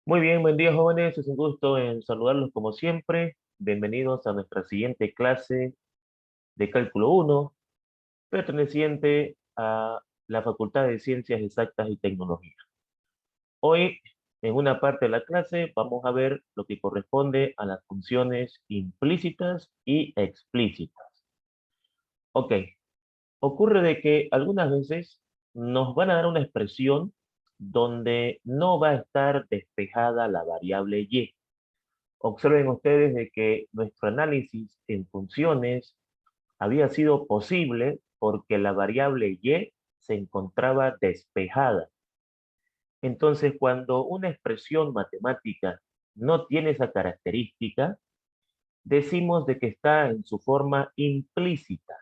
Muy bien, buen día jóvenes, es un gusto en saludarlos como siempre. Bienvenidos a nuestra siguiente clase de Cálculo 1, perteneciente a la Facultad de Ciencias Exactas y Tecnología. Hoy, en una parte de la clase, vamos a ver lo que corresponde a las funciones implícitas y explícitas. Ok, ocurre de que algunas veces nos van a dar una expresión donde no va a estar despejada la variable y. Observen ustedes de que nuestro análisis en funciones había sido posible porque la variable y se encontraba despejada. Entonces, cuando una expresión matemática no tiene esa característica, decimos de que está en su forma implícita.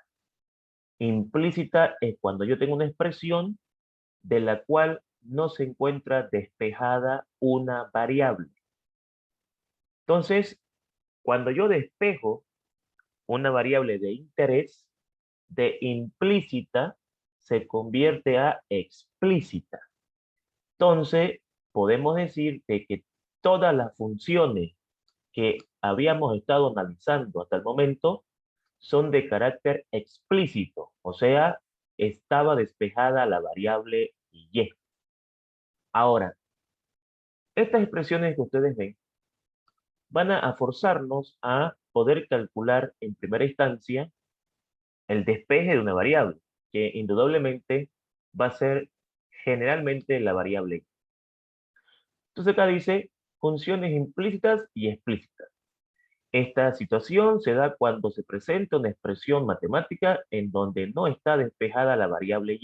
Implícita es cuando yo tengo una expresión de la cual no se encuentra despejada una variable. Entonces, cuando yo despejo una variable de interés, de implícita se convierte a explícita. Entonces, podemos decir que todas las funciones que habíamos estado analizando hasta el momento son de carácter explícito, o sea, estaba despejada la variable y. Ahora, estas expresiones que ustedes ven van a forzarnos a poder calcular en primera instancia el despeje de una variable, que indudablemente va a ser generalmente la variable. Entonces acá dice funciones implícitas y explícitas. Esta situación se da cuando se presenta una expresión matemática en donde no está despejada la variable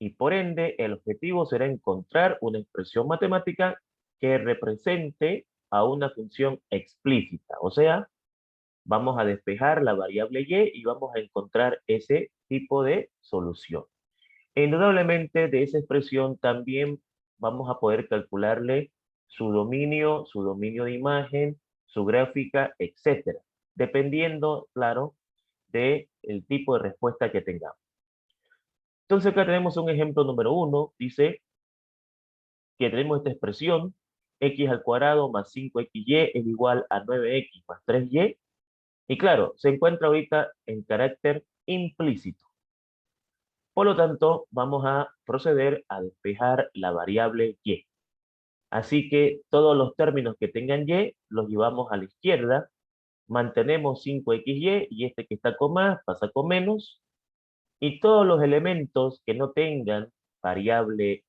y por ende el objetivo será encontrar una expresión matemática que represente a una función explícita. O sea, vamos a despejar la variable y vamos a encontrar ese tipo de solución. Indudablemente de esa expresión también vamos a poder calcularle su dominio de imagen, su gráfica, etcétera, dependiendo, claro, del tipo de respuesta que tengamos. Entonces acá tenemos un ejemplo número 1, dice que tenemos esta expresión, x al cuadrado más 5xy es igual a 9x más 3y, y claro, se encuentra ahorita en carácter implícito. Por lo tanto, vamos a proceder a despejar la variable y. Así que todos los términos que tengan y los llevamos a la izquierda, mantenemos 5xy y este que está con más pasa con menos, y todos los elementos que no tengan variable,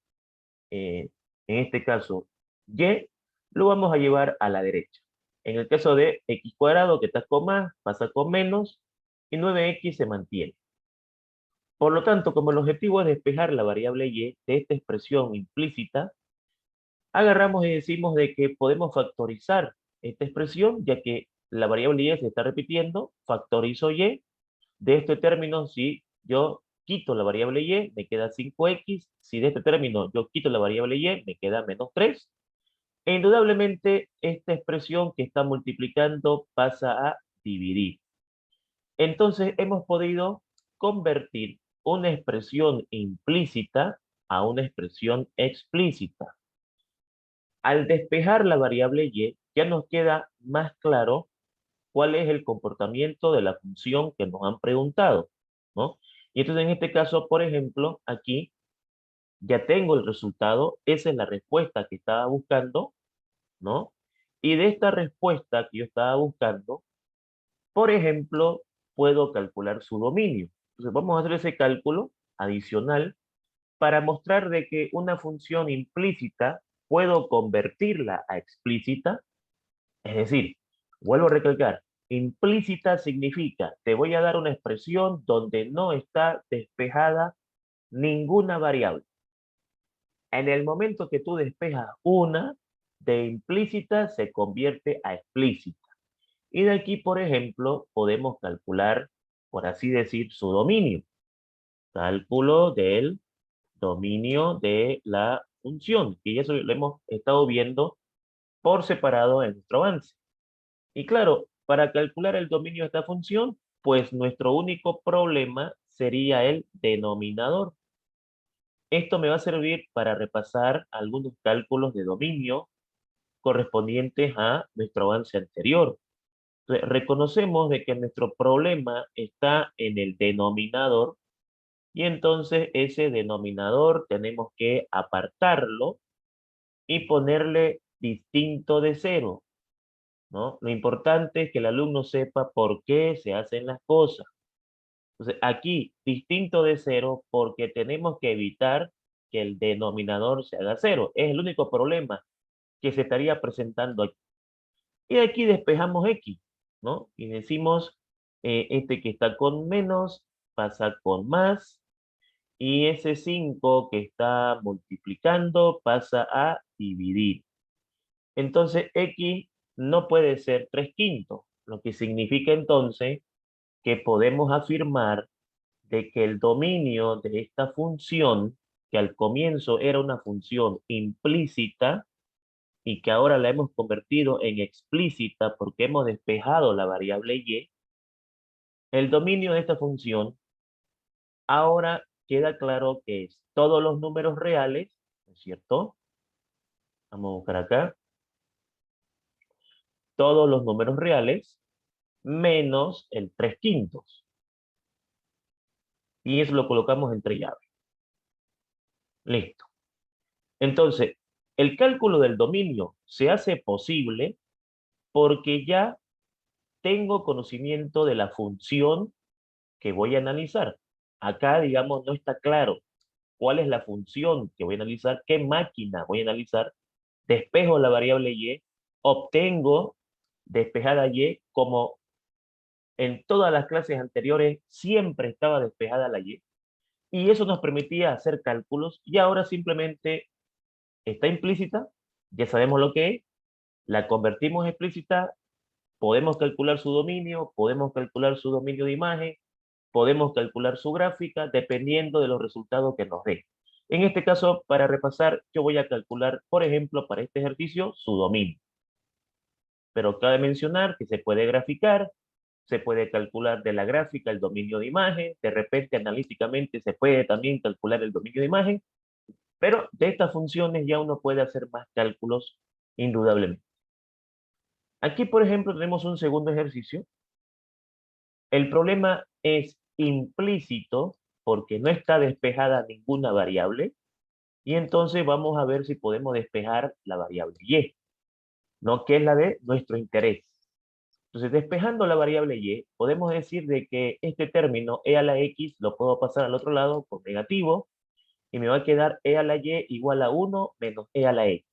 en este caso y, lo vamos a llevar a la derecha. En el caso de x cuadrado que está con más pasa con menos y 9x se mantiene. Por lo tanto, como el objetivo es despejar la variable y de esta expresión implícita, agarramos y decimos de que podemos factorizar esta expresión, ya que la variable y se está repitiendo, factorizo y. De este término, si yo quito la variable y, me queda 5x. Si de este término yo quito la variable y, me queda menos 3. E indudablemente, esta expresión que está multiplicando pasa a dividir. Entonces, hemos podido convertir una expresión implícita a una expresión explícita. Al despejar la variable y, ya nos queda más claro cuál es el comportamiento de la función que nos han preguntado, ¿no? Y entonces en este caso, por ejemplo, aquí ya tengo el resultado, esa es la respuesta que estaba buscando, ¿no? Y de esta respuesta que yo estaba buscando, por ejemplo, puedo calcular su dominio. Entonces vamos a hacer ese cálculo adicional para mostrar de que una función implícita puedo convertirla a explícita. Es decir, vuelvo a recalcar, implícita significa, te voy a dar una expresión donde no está despejada ninguna variable. En el momento que tú despejas una, de implícita se convierte a explícita. Y de aquí, por ejemplo, podemos calcular, por así decir, su dominio. Cálculo del dominio de la función, y eso lo hemos estado viendo por separado en nuestro avance. Y claro, para calcular el dominio de esta función, pues nuestro único problema sería el denominador. Esto me va a servir para repasar algunos cálculos de dominio correspondientes a nuestro avance anterior. Entonces, reconocemos de que nuestro problema está en el denominador y entonces ese denominador tenemos que apartarlo y ponerle distinto de cero, ¿no? Lo importante es que el alumno sepa por qué se hacen las cosas. Entonces, aquí, distinto de cero, porque tenemos que evitar que el denominador se haga cero. Es el único problema que se estaría presentando aquí. Y aquí despejamos X, ¿no? Y decimos, este que está con menos pasa con más, y ese 5 que está multiplicando pasa a dividir. Entonces, X no puede ser 3/5, lo que significa entonces que podemos afirmar de que el dominio de esta función, que al comienzo era una función implícita y que ahora la hemos convertido en explícita porque hemos despejado la variable y, el dominio de esta función ahora queda claro que es todos los números reales, ¿no es cierto? Vamos a buscar acá. Todos los números reales menos el 3/5. Y eso lo colocamos entre llaves. Listo. Entonces, el cálculo del dominio se hace posible porque ya tengo conocimiento de la función que voy a analizar. Acá, digamos, no está claro cuál es la función que voy a analizar, qué máquina voy a analizar, despejo la variable y, obtengo despejada y, como en todas las clases anteriores siempre estaba despejada la y eso nos permitía hacer cálculos, y ahora simplemente está implícita, ya sabemos lo que es, la convertimos explícita, podemos calcular su dominio, podemos calcular su dominio de imagen, podemos calcular su gráfica, dependiendo de los resultados que nos dé. En este caso, para repasar, yo voy a calcular, por ejemplo, para este ejercicio, su dominio. Pero cabe mencionar que se puede graficar, se puede calcular de la gráfica el dominio de imagen, de repente analíticamente se puede también calcular el dominio de imagen, pero de estas funciones ya uno puede hacer más cálculos indudablemente. Aquí, por ejemplo, tenemos un segundo ejercicio. El problema es implícito porque no está despejada ninguna variable, y entonces vamos a ver si podemos despejar la variable y, ¿no? Que es la de nuestro interés. Entonces, despejando la variable y, podemos decir de que este término e a la x lo puedo pasar al otro lado con negativo, y me va a quedar e a la y igual a 1 menos e a la x.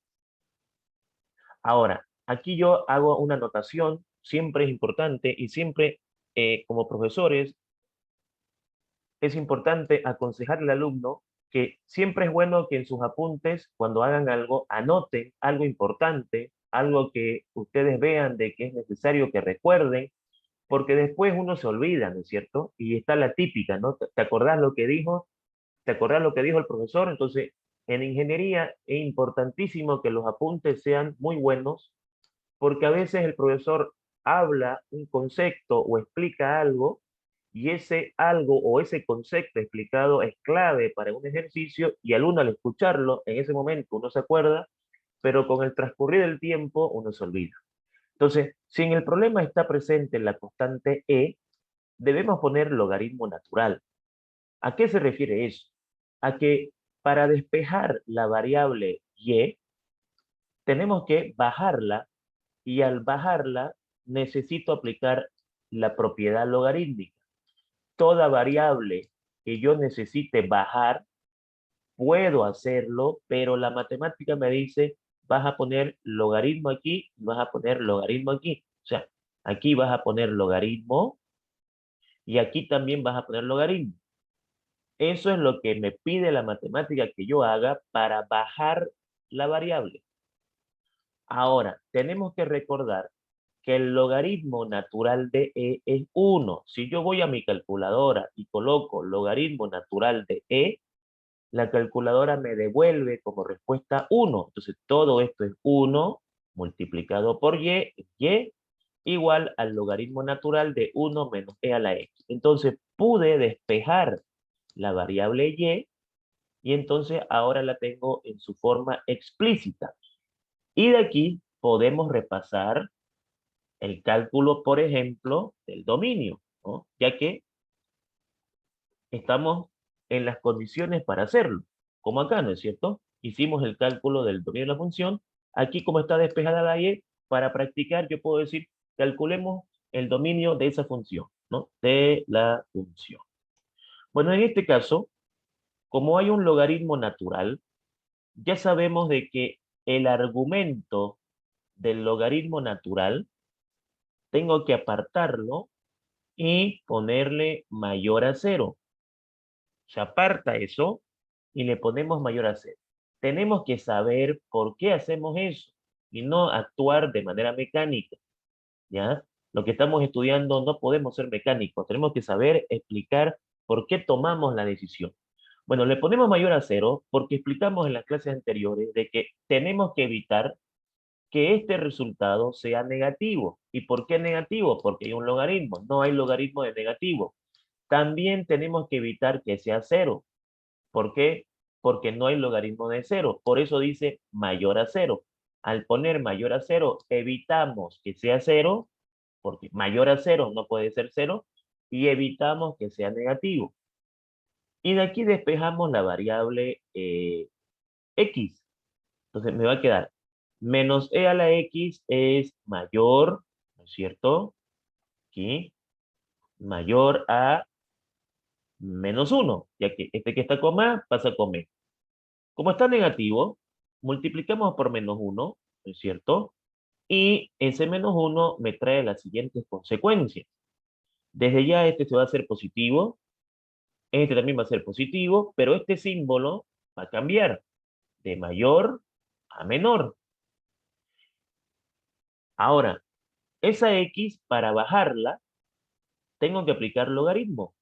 Ahora, aquí yo hago una anotación, siempre es importante, y siempre como profesores es importante aconsejar al alumno que siempre es bueno que en sus apuntes, cuando hagan algo, anoten algo importante, algo que ustedes vean de que es necesario que recuerden, porque después uno se olvida, ¿no es cierto? Y está la típica, ¿no? ¿Te acordás lo que dijo? ¿Te acordás lo que dijo el profesor? Entonces, en ingeniería es importantísimo que los apuntes sean muy buenos, porque a veces el profesor habla un concepto o explica algo, y ese algo o ese concepto explicado es clave para un ejercicio, y al uno al escucharlo, en ese momento uno se acuerda, pero con el transcurrir del tiempo uno se olvida. Entonces, si en el problema está presente la constante e, debemos poner logaritmo natural. ¿A qué se refiere eso? A que para despejar la variable y, tenemos que bajarla, y al bajarla necesito aplicar la propiedad logarítmica. Toda variable que yo necesite bajar, puedo hacerlo, pero la matemática me dice, vas a poner logaritmo aquí, vas a poner logaritmo aquí. O sea, aquí vas a poner logaritmo y aquí también vas a poner logaritmo. Eso es lo que me pide la matemática que yo haga para bajar la variable. Ahora, tenemos que recordar que el logaritmo natural de e es 1. Si yo voy a mi calculadora y coloco logaritmo natural de e, la calculadora me devuelve como respuesta 1. Entonces, todo esto es 1 multiplicado por y igual al logaritmo natural de 1 menos e a la x. Entonces, pude despejar la variable y entonces ahora la tengo en su forma explícita. Y de aquí podemos repasar el cálculo, por ejemplo, del dominio, ¿no? Ya que estamos en las condiciones para hacerlo, como acá, ¿no es cierto? Hicimos el cálculo del dominio de la función. Aquí, como está despejada la y, para practicar, yo puedo decir, calculemos el dominio de esa función, ¿no? De la función. Bueno, en este caso, como hay un logaritmo natural, ya sabemos de que el argumento del logaritmo natural tengo que apartarlo y ponerle mayor a 0. Se aparta eso y le ponemos mayor a 0. Tenemos que saber por qué hacemos eso y no actuar de manera mecánica, ¿ya? Lo que estamos estudiando no podemos ser mecánicos, tenemos que saber explicar por qué tomamos la decisión. Bueno, le ponemos mayor a 0 porque explicamos en las clases anteriores de que tenemos que evitar que este resultado sea negativo. ¿Y por qué negativo? Porque hay un logaritmo, no hay logaritmo de negativo. También tenemos que evitar que sea 0. ¿Por qué? Porque no hay logaritmo de 0. Por eso dice mayor a 0. Al poner mayor a 0, evitamos que sea 0, porque mayor a 0 no puede ser 0, y evitamos que sea negativo. Y de aquí despejamos la variable x. Entonces me va a quedar menos e a la x es mayor, ¿no es cierto? Aquí, mayor a menos 1, ya que este que está con más pasa con menos. Como está negativo, multiplicamos por menos 1, ¿no es cierto? Y ese menos 1 me trae las siguientes consecuencias. Desde ya este se va a hacer positivo, este también va a ser positivo, pero este símbolo va a cambiar de mayor a menor. Ahora, esa x, para bajarla, tengo que aplicar logaritmo.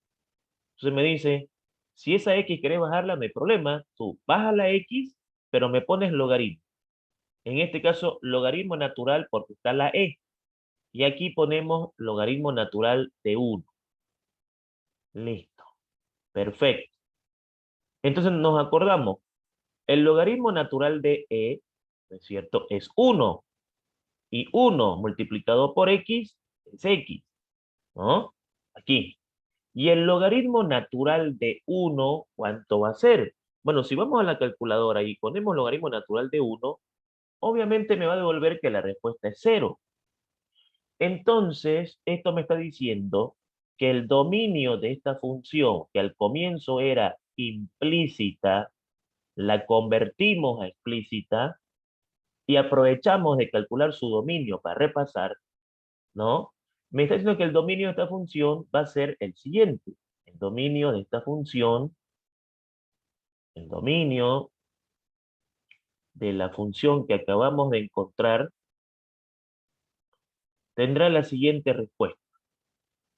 Entonces me dice, si esa x querés bajarla, no hay problema, tú bajas la x, pero me pones logaritmo. En este caso, logaritmo natural porque está la e. Y aquí ponemos logaritmo natural de 1. Listo. Perfecto. Entonces nos acordamos, el logaritmo natural de e, ¿no es cierto?, es 1. Y 1 multiplicado por x es x, ¿no? Aquí. Y el logaritmo natural de 1, ¿cuánto va a ser? Bueno, si vamos a la calculadora y ponemos logaritmo natural de 1, obviamente me va a devolver que la respuesta es 0. Entonces, esto me está diciendo que el dominio de esta función, que al comienzo era implícita, la convertimos a explícita y aprovechamos de calcular su dominio para repasar, ¿no? Me está diciendo que el dominio de esta función va a ser el siguiente. El dominio de esta función, el dominio de la función que acabamos de encontrar, tendrá la siguiente respuesta.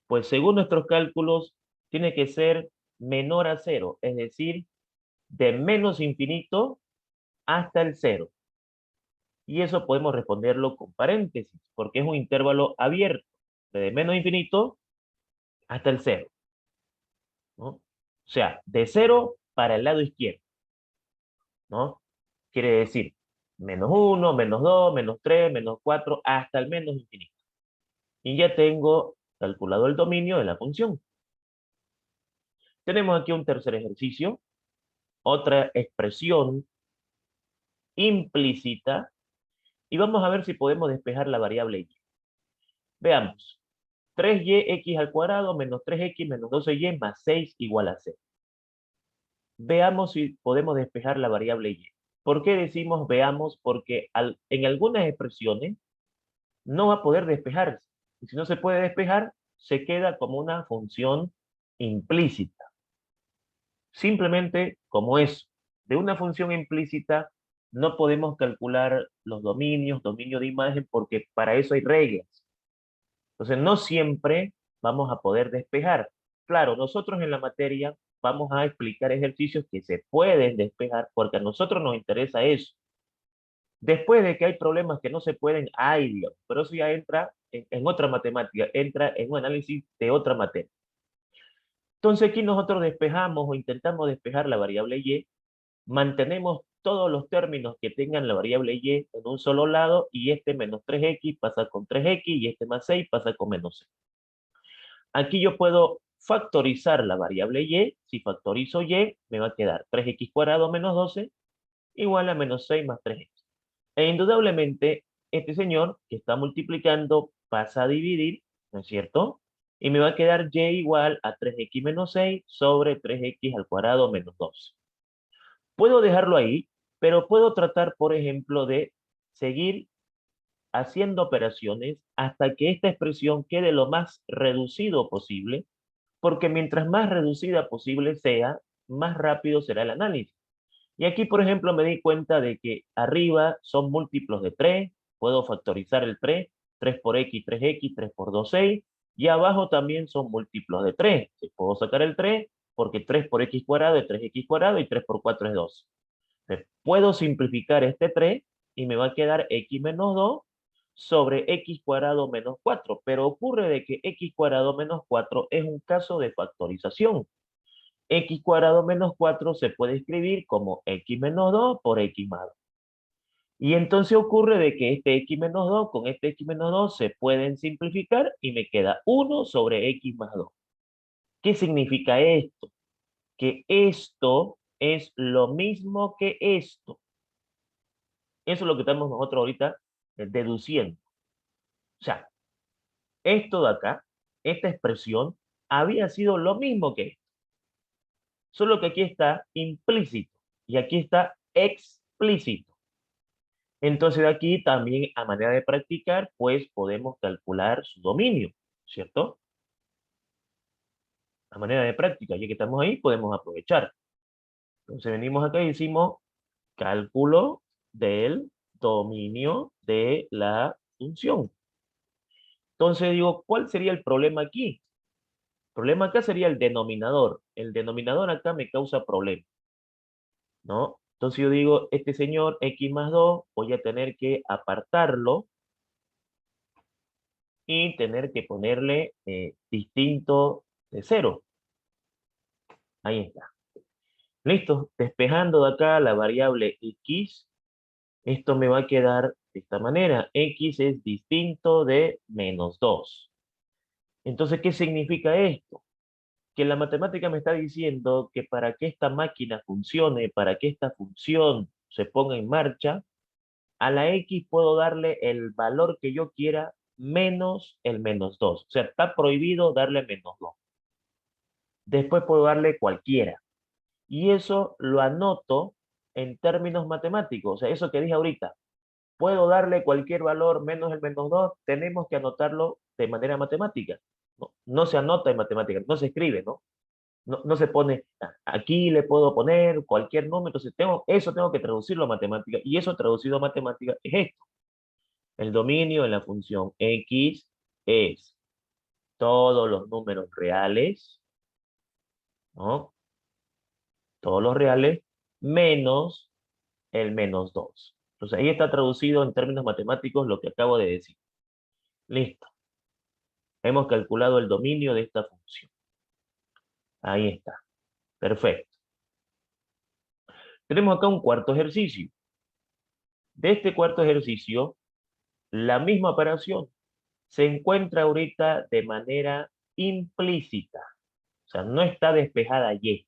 Pues según nuestros cálculos, tiene que ser menor a 0, es decir, de menos infinito hasta el 0. Y eso podemos responderlo con paréntesis, porque es un intervalo abierto, de menos infinito hasta el 0, ¿no? O sea, de 0 para el lado izquierdo, ¿no? Quiere decir, menos 1, menos 2, menos 3, menos 4, hasta el menos infinito. Y ya tengo calculado el dominio de la función. Tenemos aquí un tercer ejercicio, otra expresión implícita, y vamos a ver si podemos despejar la variable y. Veamos, 3y al cuadrado menos 3x menos 12y más 6 igual a 0. Veamos si podemos despejar la variable y. ¿Por qué decimos veamos? Porque en algunas expresiones no va a poder despejarse. Y si no se puede despejar, se queda como una función implícita. Simplemente como eso. De una función implícita no podemos calcular los dominios, dominio de imagen, porque para eso hay reglas. Entonces, no siempre vamos a poder despejar. Claro, nosotros en la materia vamos a explicar ejercicios que se pueden despejar porque a nosotros nos interesa eso. Después de que hay problemas que no se pueden, hay Dios, pero eso ya entra en otra matemática, entra en un análisis de otra materia. Entonces aquí nosotros despejamos o intentamos despejar la variable y, mantenemos todos los términos que tengan la variable y en un solo lado, y este menos 3x pasa con 3x, y este más 6 pasa con menos 6. Aquí yo puedo factorizar la variable y. Si factorizo y, me va a quedar 3x cuadrado menos 12 igual a menos 6 más 3x. E indudablemente, este señor que está multiplicando pasa a dividir, ¿no es cierto? Y me va a quedar y igual a 3x menos 6 sobre 3x al cuadrado menos 12. Puedo dejarlo ahí, pero puedo tratar, por ejemplo, de seguir haciendo operaciones hasta que esta expresión quede lo más reducido posible, porque mientras más reducida posible sea, más rápido será el análisis. Y aquí, por ejemplo, me di cuenta de que arriba son múltiplos de 3, puedo factorizar el 3, 3 por x, 3x, 3 por 2, 6, y abajo también son múltiplos de 3. Puedo sacar el 3 porque 3 por x cuadrado es 3x cuadrado y 3 por 4 es 12. Puedo simplificar este 3 y me va a quedar x menos 2 sobre x cuadrado menos 4, pero ocurre de que x cuadrado menos 4 es un caso de factorización. X cuadrado menos 4 se puede escribir como x menos 2 por x más 2. Y entonces ocurre de que este x menos 2 con este x menos 2 se pueden simplificar y me queda 1 sobre x más 2. ¿Qué significa esto? Que esto es lo mismo que esto. Eso es lo que estamos nosotros ahorita deduciendo. O sea, esto de acá, esta expresión, había sido lo mismo que esto. Solo que aquí está implícito y aquí está explícito. Entonces aquí también a manera de practicar, pues podemos calcular su dominio, ¿cierto? A manera de práctica, ya que estamos ahí, podemos aprovechar. Entonces venimos acá y decimos cálculo del dominio de la función. Entonces digo, ¿cuál sería el problema aquí? El problema acá sería el denominador. El denominador acá me causa problema, ¿no? Entonces yo digo, este señor x más 2, voy a tener que apartarlo y tener que ponerle distinto de 0. Ahí está. Listo. Despejando de acá la variable x, esto me va a quedar de esta manera. X es distinto de menos 2. Entonces, ¿qué significa esto? Que la matemática me está diciendo que para que esta máquina funcione, para que esta función se ponga en marcha, a la x puedo darle el valor que yo quiera menos el menos 2. O sea, está prohibido darle menos 2. Después puedo darle cualquiera. Y eso lo anoto en términos matemáticos. O sea, eso que dije ahorita, puedo darle cualquier valor menos el menos 2, tenemos que anotarlo de manera matemática. No, no se anota en matemáticas, no se escribe, ¿no? No se pone, aquí le puedo poner cualquier número, entonces eso tengo que traducirlo a matemática, y eso traducido a matemática es esto. El dominio de la función x es todos los números reales, ¿no? Todos los reales menos el menos 2. Entonces ahí está traducido en términos matemáticos lo que acabo de decir. Listo. Hemos calculado el dominio de esta función. Ahí está. Perfecto. Tenemos acá un cuarto ejercicio. De este cuarto ejercicio, la misma operación se encuentra ahorita de manera implícita. O sea, no está despejada y.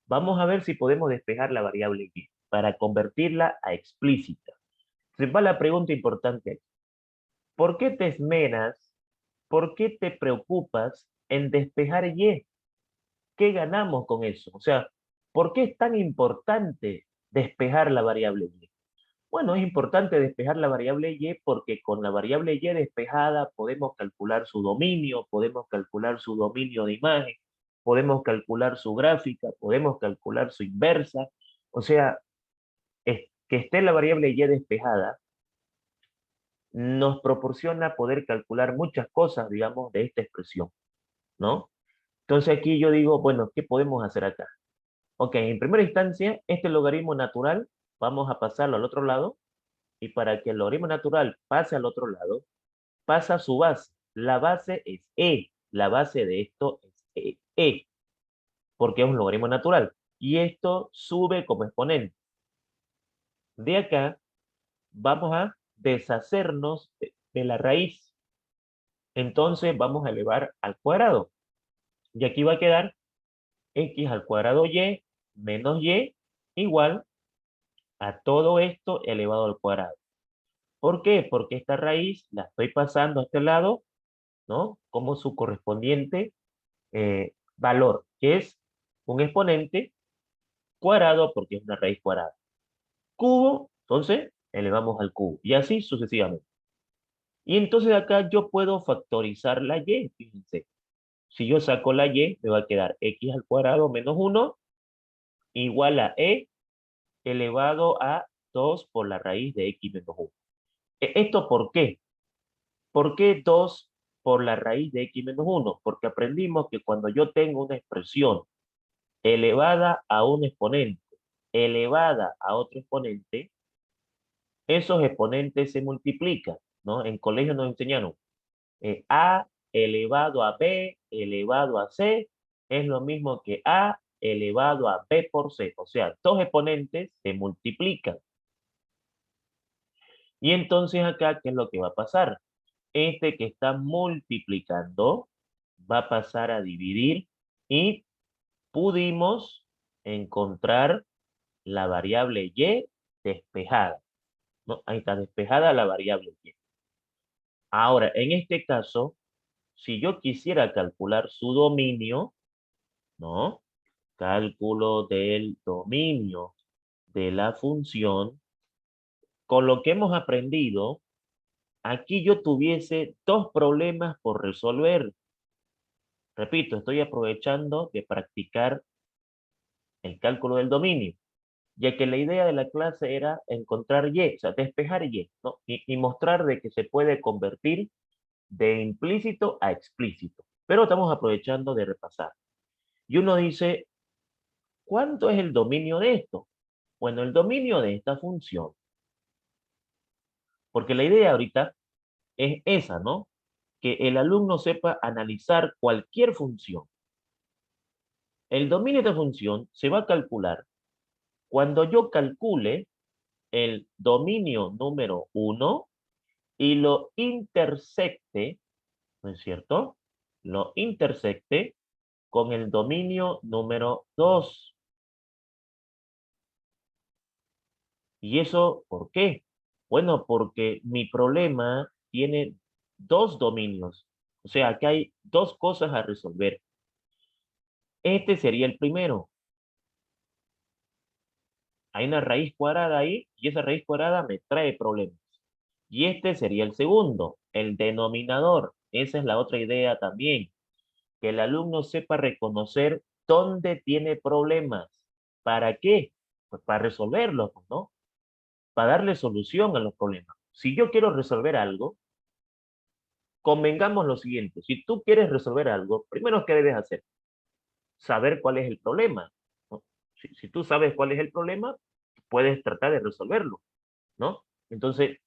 Vamos a ver si podemos despejar la variable y para convertirla a explícita. Se va la pregunta importante aquí. ¿Por qué te esmeras? ¿Por qué te preocupas en despejar y? ¿Qué ganamos con eso? O sea, ¿por qué es tan importante despejar la variable y? Bueno, es importante despejar la variable y porque con la variable y despejada podemos calcular su dominio, podemos calcular su dominio de imagen, podemos calcular su gráfica, podemos calcular su inversa. O sea, que esté la variable y despejada nos proporciona poder calcular muchas cosas, digamos, de esta expresión, ¿no? Entonces aquí yo digo, bueno, ¿qué podemos hacer acá? Ok, en primera instancia, este logaritmo natural vamos a pasarlo al otro lado, y para que el logaritmo natural pase al otro lado, pasa su base. La base es la base de esto es porque es un logaritmo natural, y esto sube como exponente. De acá vamos a deshacernos de la raíz. Entonces vamos a elevar al cuadrado. Y aquí va a quedar x al cuadrado y menos y igual a todo esto elevado al cuadrado. ¿Por qué? Porque esta raíz la estoy pasando a este lado, ¿no? Como su correspondiente valor, que es un exponente cuadrado porque es una raíz cuadrada. Cubo, entonces elevamos al cubo. Y así sucesivamente. Y entonces acá yo puedo factorizar la y, fíjense. Si yo saco la y, me va a quedar x al cuadrado menos 1 igual a elevado a 2 por la raíz de x menos 1. ¿Esto por qué? ¿Por qué 2 por la raíz de x menos 1? Porque aprendimos que cuando yo tengo una expresión elevada a un exponente, elevada a otro exponente, esos exponentes se multiplican, ¿no? En colegio nos enseñaron a elevado a b elevado a c es lo mismo que a elevado a b por c. O sea, dos exponentes se multiplican. Y entonces acá, ¿qué es lo que va a pasar? Este que está multiplicando va a pasar a dividir y pudimos encontrar la variable y despejada, ¿no? Ahí está despejada la variable y. Ahora, en este caso, si yo quisiera calcular su dominio, ¿no? Cálculo del dominio de la función, con lo que hemos aprendido, aquí yo tuviese dos problemas por resolver. Repito, estoy aprovechando de practicar el cálculo del dominio, ya que la idea de la clase era encontrar y, o sea, despejar y, ¿no? Y mostrar de que se puede convertir de implícito a explícito. Pero estamos aprovechando de repasar. Y uno dice, ¿cuánto es el dominio de esto? Bueno, el dominio de esta función, porque la idea ahorita es esa, ¿no? Que el alumno sepa analizar cualquier función. El dominio de esta función se va a calcular cuando yo calcule el dominio número 1 y lo intersecte, ¿no es cierto? Lo intersecte con el dominio número 2. ¿Y eso por qué? Bueno, porque mi problema tiene dos dominios. O sea, aquí hay dos cosas a resolver. Este sería el primero. Hay una raíz cuadrada ahí y esa raíz cuadrada me trae problemas. Y este sería el segundo, el denominador. Esa es la otra idea también, que el alumno sepa reconocer dónde tiene problemas. ¿Para qué? Pues para resolverlos, ¿no? Para darle solución a los problemas. Si yo quiero resolver algo, convengamos lo siguiente. Si tú quieres resolver algo, primero, ¿qué debes hacer? Saber cuál es el problema, ¿no? Si tú sabes cuál es el problema, puedes tratar de resolverlo, ¿no? Entonces,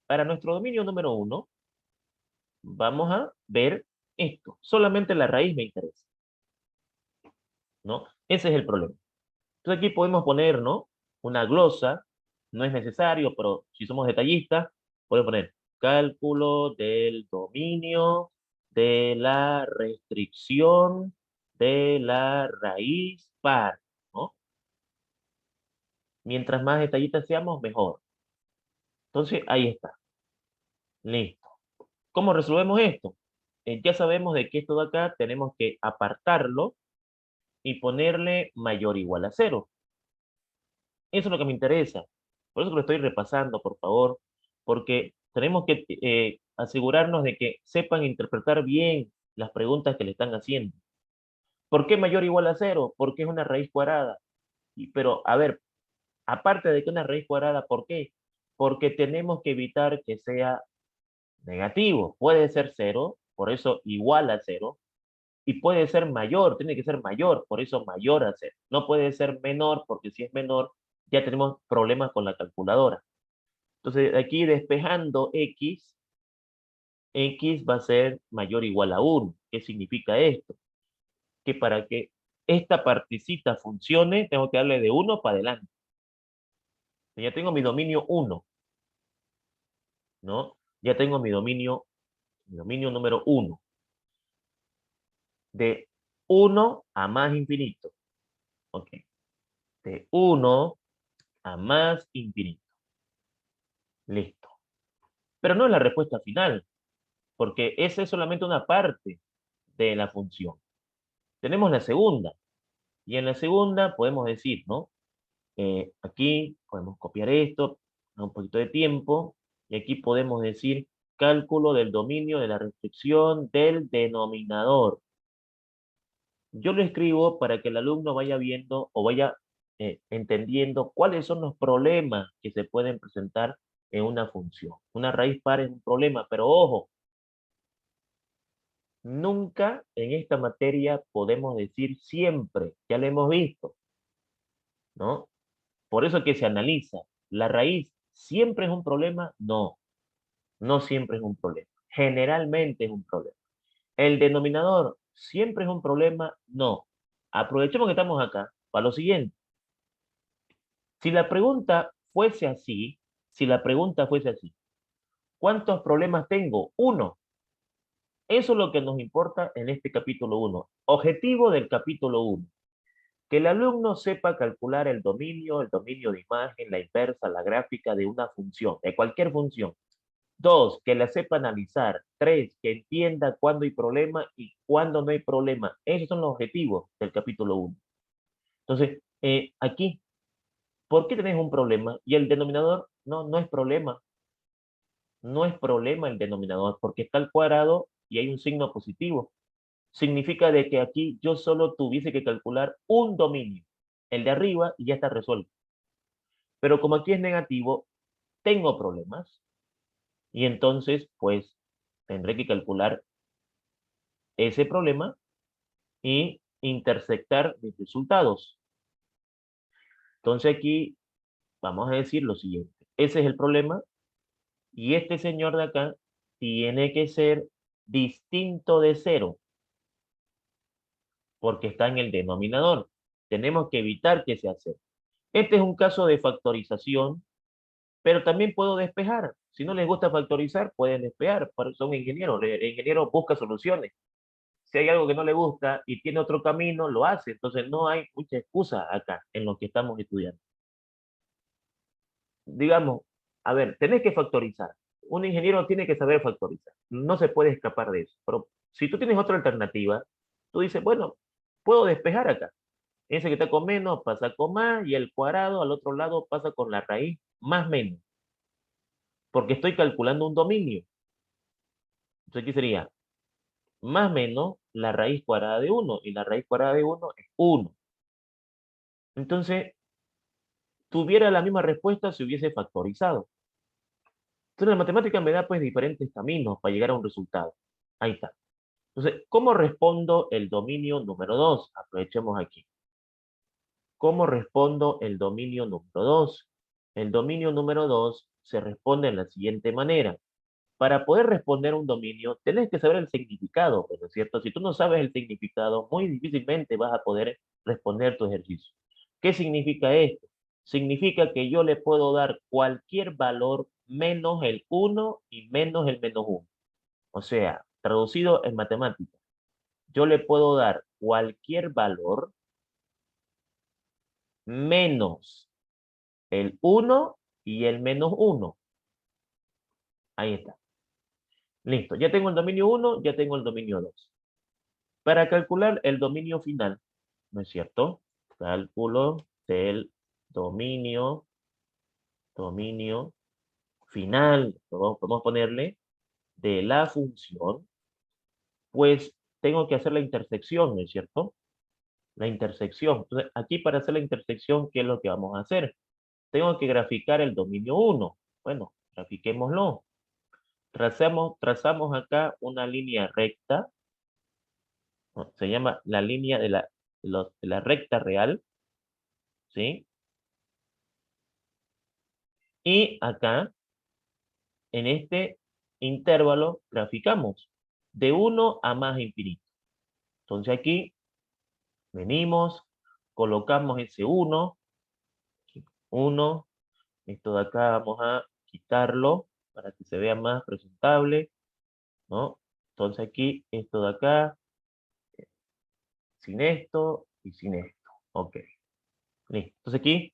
para nuestro dominio número 1, vamos a ver esto. Solamente la raíz me interesa, ¿no? Ese es el problema. Entonces aquí podemos poner, ¿no? Una glosa, no es necesario, pero si somos detallistas, podemos poner cálculo del dominio de la restricción de la raíz par, ¿no? Mientras más detallistas seamos, mejor. Entonces, ahí está. Listo. ¿Cómo resolvemos esto? Ya sabemos de que esto de acá tenemos que apartarlo y ponerle mayor o igual a 0. Eso es lo que me interesa. Por eso que lo estoy repasando, por favor, porque tenemos que asegurarnos de que sepan interpretar bien las preguntas que le están haciendo. ¿Por qué mayor o igual a 0? Porque es una raíz cuadrada. Pero, a ver, aparte de que una raíz cuadrada, ¿por qué? Porque tenemos que evitar que sea negativo. Puede ser 0, por eso igual a 0, y puede ser mayor, tiene que ser mayor, por eso mayor a 0. No puede ser menor, porque si es menor, ya tenemos problemas con la calculadora. Entonces, aquí despejando x va a ser mayor o igual a 1. ¿Qué significa esto? Que para que esta partecita funcione, tengo que darle de 1 para adelante. Ya tengo mi dominio 1, ¿no? Ya tengo mi dominio número 1. De 1 a más infinito. Ok. De 1 a más infinito. Listo. Pero no es la respuesta final, porque esa es solamente una parte de la función. Tenemos la segunda. Y en la segunda podemos decir, ¿no? Aquí podemos copiar esto, un poquito de tiempo, y aquí podemos decir cálculo del dominio de la restricción del denominador. Yo lo escribo para que el alumno vaya viendo o vaya entendiendo cuáles son los problemas que se pueden presentar en una función. Una raíz par es un problema, pero ojo, nunca en esta materia podemos decir siempre, ya lo hemos visto, ¿no? Por eso que se analiza. ¿La raíz siempre es un problema? No, no siempre es un problema. Generalmente es un problema. ¿El denominador siempre es un problema? No. Aprovechemos que estamos acá para lo siguiente. Si la pregunta fuese así, si la pregunta fuese así, ¿cuántos problemas tengo? Uno. Eso es lo que nos importa en este capítulo 1. Objetivo del capítulo 1. Que el alumno sepa calcular el dominio de imagen, la inversa, la gráfica de una función, de cualquier función. 2, que la sepa analizar. 3, que entienda cuándo hay problema y cuándo no hay problema. Esos son los objetivos del capítulo 1. Entonces, aquí, ¿por qué tenés un problema? Y el denominador, no es problema. No es problema el denominador, porque está al cuadrado y hay un signo positivo. Significa de que aquí yo solo tuviese que calcular un dominio, el de arriba, y ya está resuelto. Pero como aquí es negativo, tengo problemas. Y entonces, pues, tendré que calcular ese problema y intersectar mis resultados. Entonces aquí vamos a decir lo siguiente. Ese es el problema y este señor de acá tiene que ser distinto de 0 porque está en el denominador. Tenemos que evitar que sea 0. Este es un caso de factorización, pero también puedo despejar. Si no les gusta factorizar, pueden despejar. Son ingenieros. El ingeniero busca soluciones. Si hay algo que no le gusta y tiene otro camino, lo hace. Entonces no hay mucha excusa acá en lo que estamos estudiando. Digamos, a ver, tenés que factorizar. Un ingeniero tiene que saber factorizar. No se puede escapar de eso. Pero si tú tienes otra alternativa, tú dices, bueno, puedo despejar acá. Ese que está con menos pasa con más y el cuadrado al otro lado pasa con la raíz más menos. Porque estoy calculando un dominio. Entonces aquí sería más menos la raíz cuadrada de 1. Y la raíz cuadrada de 1 es 1. Entonces, tuviera la misma respuesta si hubiese factorizado. Entonces, la matemática me da pues diferentes caminos para llegar a un resultado. Ahí está. Entonces, ¿cómo respondo el dominio número 2? Aprovechemos aquí. ¿Cómo respondo el dominio número 2? El dominio número 2 se responde de la siguiente manera. Para poder responder un dominio, tenés que saber el significado, ¿no es cierto? Si tú no sabes el significado, muy difícilmente vas a poder responder tu ejercicio. ¿Qué significa esto? Significa que yo le puedo dar cualquier valor menos el 1 y menos el menos 1. O sea, traducido en matemáticas, yo le puedo dar cualquier valor menos el 1 y el menos 1. Ahí está. Listo. Ya tengo el dominio 1, ya tengo el dominio 2. Para calcular el dominio final, ¿no es cierto? Cálculo del dominio, dominio final, podemos ponerle, de la función, pues tengo que hacer la intersección, ¿no es cierto? La intersección. Entonces, aquí para hacer la intersección, ¿qué es lo que vamos a hacer? Tengo que graficar el dominio 1. Bueno, grafiquémoslo. Trazamos acá una línea recta, ¿no? Se llama la línea de la recta real, ¿sí? Y acá, en este intervalo, graficamos de 1 a más infinito. Entonces aquí venimos, colocamos ese 1, 1, Esto de acá vamos a quitarlo para que se vea más presentable, ¿no? Entonces aquí, esto de acá, sin esto y sin esto. Ok, listo. Entonces aquí,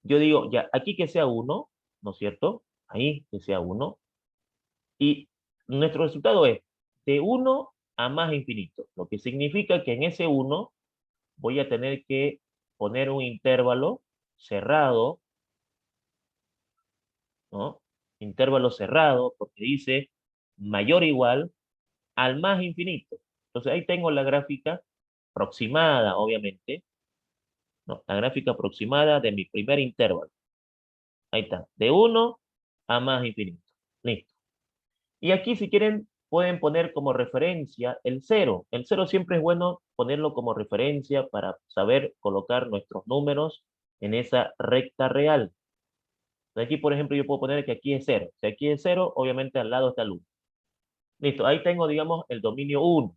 yo digo, ya, aquí que sea 1, ¿no es cierto? Ahí que sea 1. Y nuestro resultado es de 1 a más infinito, lo que significa que en ese 1 voy a tener que poner un intervalo cerrado, ¿no? Intervalo cerrado, porque dice mayor o igual al más infinito. Entonces ahí tengo la gráfica aproximada, obviamente, ¿no? La gráfica aproximada de mi primer intervalo. Ahí está, de 1 a más infinito. Listo. Y aquí, si quieren, pueden poner como referencia el cero. El cero siempre es bueno ponerlo como referencia para saber colocar nuestros números en esa recta real. Aquí, por ejemplo, yo puedo poner que aquí es cero. Si aquí es cero, obviamente al lado está el 1. Listo, ahí tengo, digamos, el dominio 1.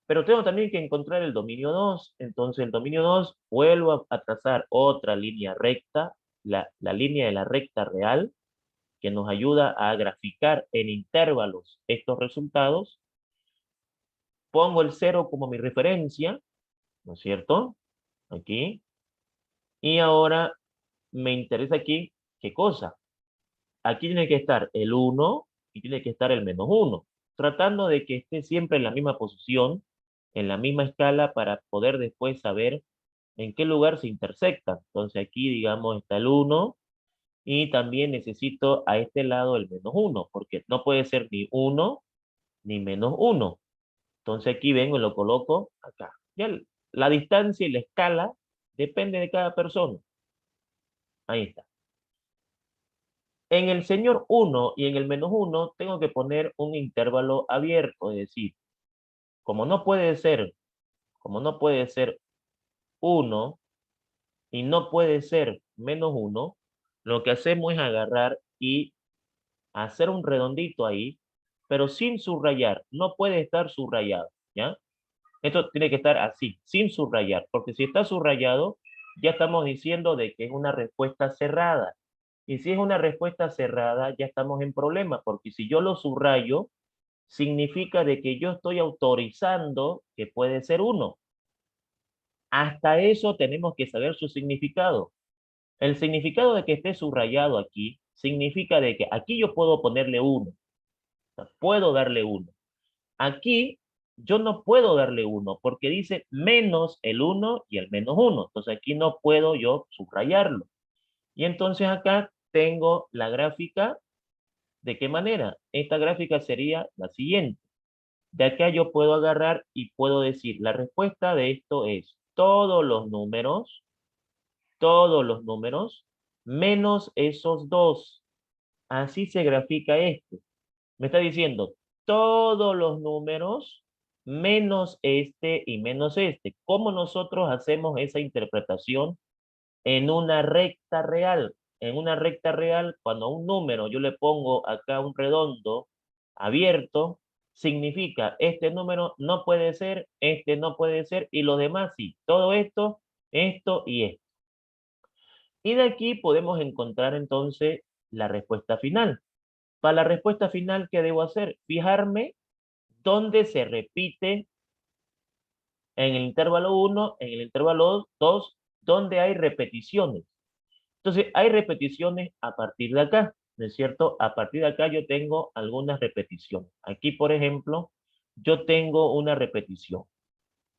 Pero tengo también que encontrar el dominio 2. Entonces, el dominio 2, vuelvo a trazar otra línea recta, la línea de la recta real, que nos ayuda a graficar en intervalos estos resultados. Pongo el 0 como mi referencia, ¿no es cierto? Aquí. Y ahora me interesa aquí, ¿qué cosa? Aquí tiene que estar el 1 y tiene que estar el -1, tratando de que esté siempre en la misma posición, en la misma escala, para poder después saber en qué lugar se intersectan. Entonces aquí, digamos, está el 1 y también necesito a este lado el -1, porque no puede ser ni 1 ni -1. Entonces aquí vengo y lo coloco acá. Ya la distancia y la escala depende de cada persona. Ahí está. En el señor 1 y en el -1 tengo que poner un intervalo abierto, es decir, como no puede ser, como no puede ser 1 y no puede ser -1, lo que hacemos es agarrar y hacer un redondito ahí, pero sin subrayar. No puede estar subrayado, ¿ya? Esto tiene que estar así, sin subrayar, porque si está subrayado, ya estamos diciendo de que es una respuesta cerrada. Y si es una respuesta cerrada, ya estamos en problema, porque si yo lo subrayo, significa de que yo estoy autorizando que puede ser 1. Hasta eso tenemos que saber su significado. El significado de que esté subrayado aquí, significa de que aquí yo puedo ponerle 1, o sea, puedo darle 1. Aquí yo no puedo darle 1 porque dice menos el 1 y el -1. Entonces aquí no puedo yo subrayarlo. Y entonces acá tengo la gráfica. ¿De qué manera? Esta gráfica sería la siguiente. De acá yo puedo agarrar y puedo decir, la respuesta de esto es todos los números, menos esos dos. Así se grafica esto. Me está diciendo todos los números menos este y menos este. ¿Cómo nosotros hacemos esa interpretación en una recta real? En una recta real, cuando a un número yo le pongo acá un redondo abierto, significa este número no puede ser, este no puede ser y los demás sí. Todo esto y esto. Y de aquí podemos encontrar entonces la respuesta final. Para la respuesta final, ¿qué debo hacer? Fijarme dónde se repite en el intervalo 1, en el intervalo 2, donde hay repeticiones. Entonces, hay repeticiones a partir de acá, ¿no es cierto? A partir de acá yo tengo algunas repeticiones. Aquí, por ejemplo, yo tengo una repetición.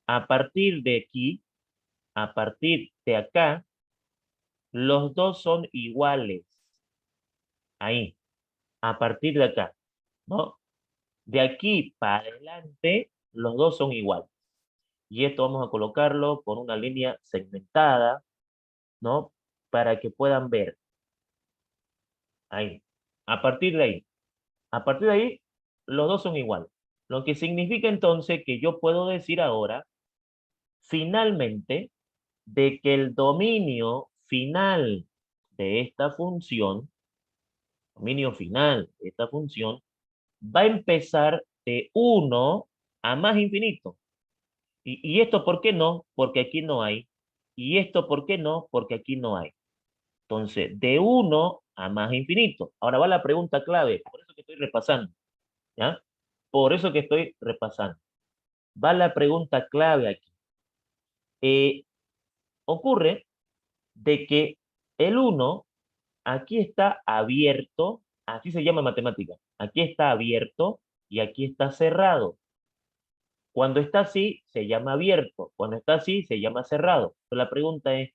A partir de aquí, a partir de acá, los dos son iguales. Ahí, a partir de acá, ¿no? De aquí para adelante, los dos son iguales. Y esto vamos a colocarlo con una línea segmentada, ¿no? Para que puedan ver. Ahí. A partir de ahí. A partir de ahí, los dos son iguales. Lo que significa entonces que yo puedo decir ahora, finalmente, de que el dominio final de esta función, dominio final de esta función, va a empezar de 1 a más infinito. ¿Y esto por qué no? Porque aquí no hay. ¿Y esto por qué no? Porque aquí no hay. Entonces, de 1 a más infinito. Ahora va la pregunta clave, por eso que estoy repasando, ¿ya? Por eso que estoy repasando. Va la pregunta clave aquí. Eh, Ocurre de que el 1 aquí está abierto, así se llama en matemática. Aquí está abierto y aquí está cerrado. Cuando está así, se llama abierto. Cuando está así, se llama cerrado. Pero la pregunta es,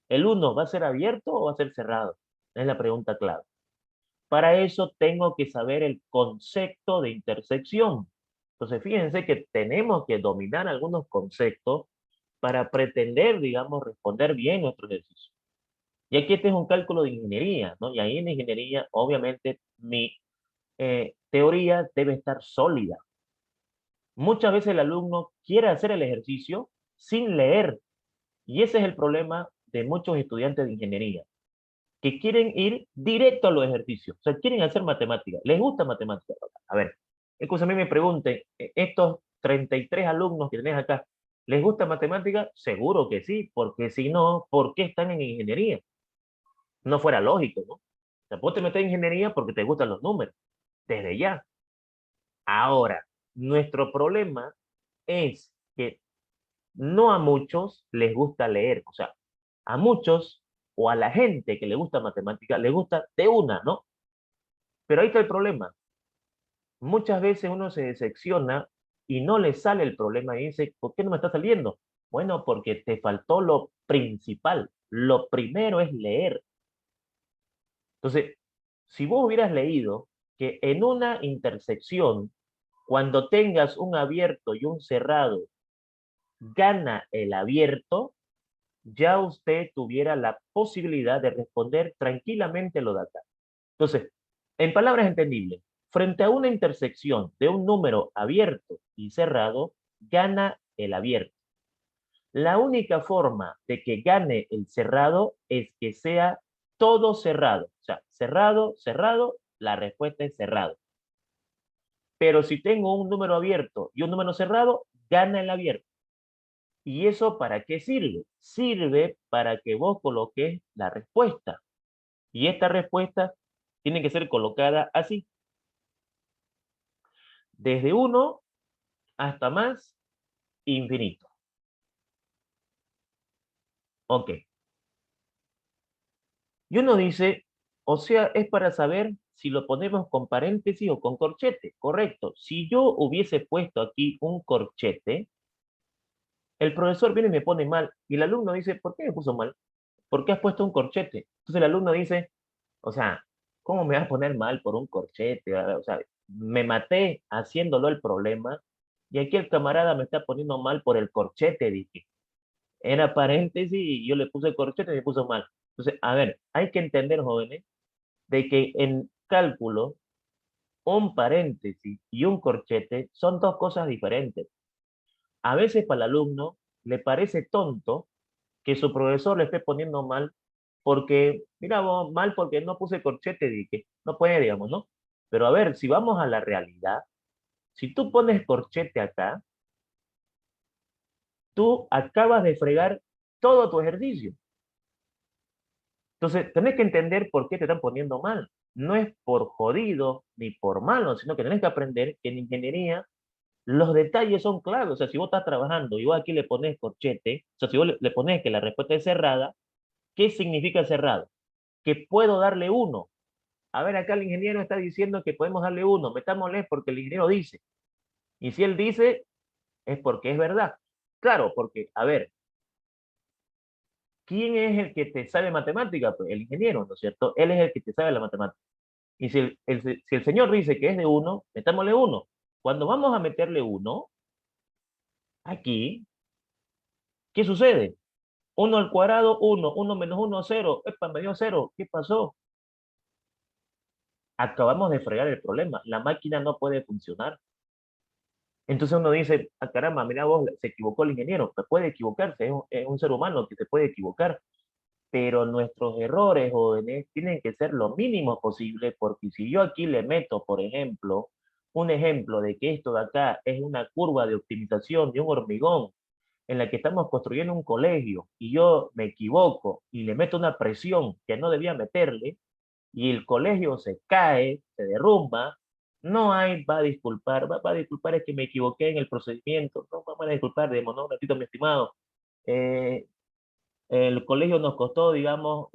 ¿el 1 va a ser abierto o va a ser cerrado? Es la pregunta clave. Para eso tengo que saber el concepto de intersección. Entonces, fíjense que tenemos que dominar algunos conceptos para pretender, digamos, responder bien nuestro ejercicio. Y aquí este es un cálculo de ingeniería, ¿no? Y ahí en ingeniería, obviamente, mi teoría debe estar sólida. Muchas veces el alumno quiere hacer el ejercicio sin leer. Y ese es el problema de muchos estudiantes de ingeniería, que quieren ir directo a los ejercicios. O sea, quieren hacer matemática. Les gusta matemática. A ver, es que a mí me pregunte, estos 33 alumnos que tenés acá, ¿les gusta matemática? Seguro que sí, porque si no, ¿por qué están en ingeniería? No fuera lógico, ¿no? O sea, vos te metes en ingeniería porque te gustan los números, desde ya. Ahora, nuestro problema es que no a muchos les gusta leer. O sea, a muchos o a la gente que le gusta matemática, le gusta de una, ¿no? Pero ahí está el problema. Muchas veces uno se decepciona y no le sale el problema y dice, ¿por qué no me está saliendo? Bueno, porque te faltó lo principal. Lo primero es leer. Entonces, si vos hubieras leído que en una intersección, cuando tengas un abierto y un cerrado, gana el abierto, ya usted tuviera la posibilidad de responder tranquilamente lo de acá. Entonces, en palabras entendibles, frente a una intersección de un número abierto y cerrado, gana el abierto. La única forma de que gane el cerrado es que sea todo cerrado. O sea, cerrado, cerrado, la respuesta es cerrado. Pero si tengo un número abierto y un número cerrado, gana el abierto. ¿Y eso para qué sirve? Sirve para que vos coloques la respuesta. Y esta respuesta tiene que ser colocada así. Desde 1 hasta más infinito. Ok. Y uno dice, o sea, es para saber si lo ponemos con paréntesis o con corchete. Correcto. Si yo hubiese puesto aquí un corchete, el profesor viene y me pone mal. Y el alumno dice, ¿por qué me puso mal? ¿Por qué has puesto un corchete? Entonces el alumno dice, o sea, ¿cómo me vas a poner mal por un corchete? O sea, me maté haciéndolo el problema y aquí el camarada me está poniendo mal por el corchete, dije. Era paréntesis y yo le puse corchete y me puso mal. Entonces, a ver, hay que entender, jóvenes, de que en cálculo, un paréntesis y un corchete son dos cosas diferentes. A veces para el alumno le parece tonto que su profesor le esté poniendo mal porque, mira vos, mal porque no puse corchete, dije, no puede, digamos, ¿no? Pero a ver, si vamos a la realidad, si tú pones corchete acá, tú acabas de fregar todo tu ejercicio. Entonces, tenés que entender por qué te están poniendo mal. No es por jodido ni por malo, sino que tenés que aprender que en ingeniería los detalles son claves. O sea, si vos estás trabajando y vos aquí le pones corchete, o sea, si vos le pones que la respuesta es cerrada, ¿qué significa cerrado? Que puedo darle 1. A ver, acá el ingeniero está diciendo que podemos darle 1. Metámosle porque el ingeniero dice. Y si él dice, es porque es verdad. Claro, porque, a ver, ¿quién es el que te sabe matemática? Pues el ingeniero, ¿no es cierto? Él es el que te sabe la matemática. Y si si el señor dice que es de 1, metámosle 1. Cuando vamos a meterle 1, aquí, ¿qué sucede? 1 al cuadrado, 1. 1 menos 1, 0. Epa, me dio 0. ¿Qué pasó? Acabamos de fregar el problema. La máquina no puede funcionar. Entonces uno dice, ah, caramba, mira vos, se equivocó el ingeniero. Se puede equivocarse, es un ser humano que se puede equivocar. Pero nuestros errores, jóvenes, tienen que ser lo mínimo posible, porque si yo aquí le meto, por ejemplo, un ejemplo de que esto de acá es una curva de optimización de un hormigón, en la que estamos construyendo un colegio y yo me equivoco y le meto una presión que no debía meterle y el colegio se cae, se derrumba, no hay, va a disculpar, va a disculpar es que me equivoqué en el procedimiento, no vamos a disculpar, digamos, no, ratito, mi estimado, eh, el colegio nos costó, digamos,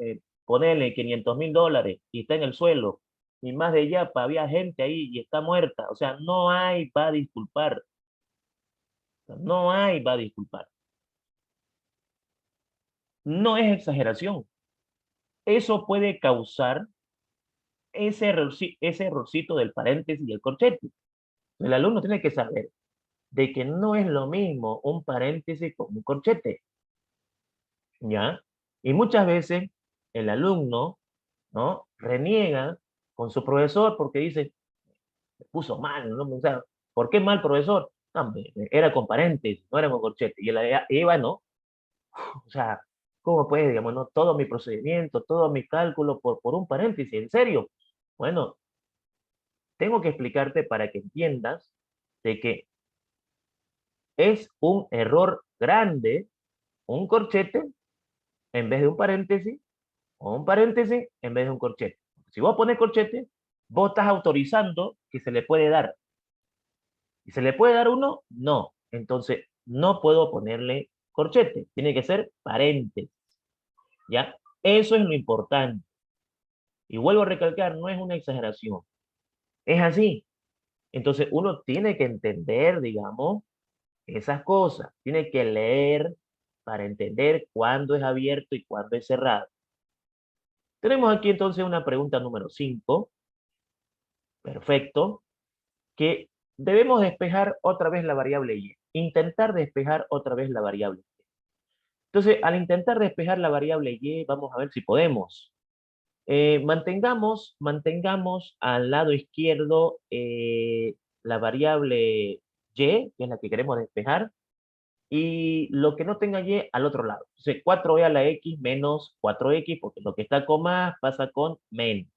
ponerle $500.000 y está en el suelo, y más de allá había gente ahí y está muerta, o sea, no hay, va a disculpar, no hay, va a disculpar. No es exageración. Eso puede causar ese errorcito del paréntesis y el corchete. El alumno tiene que saber de que no es lo mismo un paréntesis con un corchete, ¿ya? Y muchas veces el alumno, ¿no? Reniega con su profesor porque dice, me puso mal, ¿no? O sea, ¿por qué mal, profesor? No, hombre, era con paréntesis, no era con corchete. Y él iba, ¿no? O sea, ¿cómo puede, digamos, no? Todo mi procedimiento, todo mi cálculo por un paréntesis, ¿en serio? Bueno, tengo que explicarte para que entiendas de que es un error grande un corchete en vez de un paréntesis o un paréntesis en vez de un corchete. Si vos pones corchete, vos estás autorizando que se le puede dar. ¿Y se le puede dar uno? No. Entonces, no puedo ponerle corchete. Tiene que ser paréntesis. ¿Ya? Eso es lo importante. Y vuelvo a recalcar, no es una exageración. Es así. Entonces, uno tiene que entender, digamos, esas cosas. Tiene que leer para entender cuándo es abierto y cuándo es cerrado. Tenemos aquí entonces una pregunta número 5. Perfecto. Que debemos despejar otra vez la variable y. Intentar despejar otra vez la variable y. Entonces, al intentar despejar la variable y, vamos a ver si podemos. Mantengamos al lado izquierdo la variable y, que es la que queremos despejar, y lo que no tenga y al otro lado. Entonces, 4e a la x menos 4x, porque lo que está con más pasa con menos.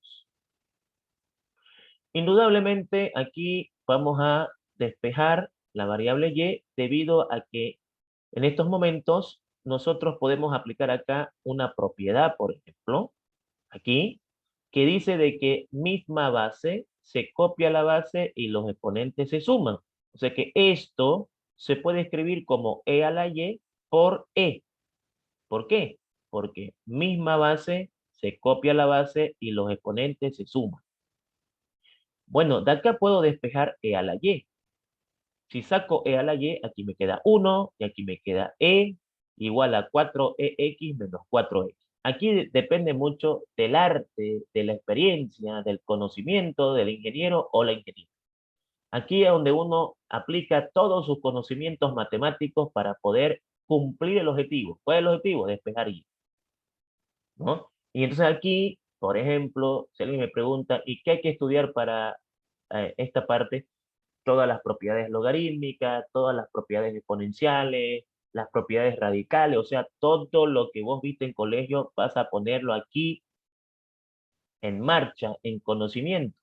Indudablemente, aquí vamos a despejar la variable y debido a que en estos momentos nosotros podemos aplicar acá una propiedad, por ejemplo, aquí, que dice de que misma base se copia la base y los exponentes se suman. O sea que esto se puede escribir como e a la y por e. ¿Por qué? Porque misma base se copia la base y los exponentes se suman. Bueno, de acá puedo despejar e a la y. Si saco e a la y, aquí me queda 1 y aquí me queda e igual a 4ex menos 4x. Aquí depende mucho del arte, de la experiencia, del conocimiento del ingeniero o la ingeniera. Aquí es donde uno aplica todos sus conocimientos matemáticos para poder cumplir el objetivo. ¿Cuál es el objetivo? Despejar y, ¿no? Y entonces aquí, por ejemplo, si alguien me pregunta, ¿y qué hay que estudiar para esta parte? Todas las propiedades logarítmicas, todas las propiedades exponenciales, las propiedades radicales, o sea, todo lo que vos viste en colegio vas a ponerlo aquí en marcha, en conocimiento.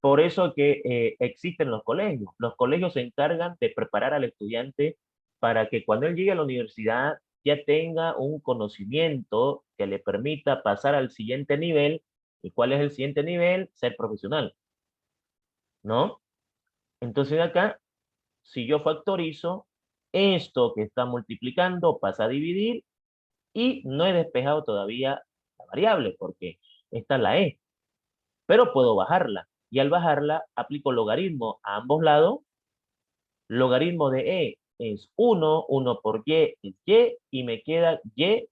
Por eso que existen los colegios. Los colegios se encargan de preparar al estudiante para que cuando él llegue a la universidad ya tenga un conocimiento que le permita pasar al siguiente nivel. ¿Y cuál es el siguiente nivel? Ser profesional, ¿no? Entonces acá, si yo factorizo, esto que está multiplicando pasa a dividir y no he despejado todavía la variable porque esta es la e, pero puedo bajarla. Y al bajarla, aplico logaritmo a ambos lados. Logaritmo de e es 1, 1 por y es y me queda y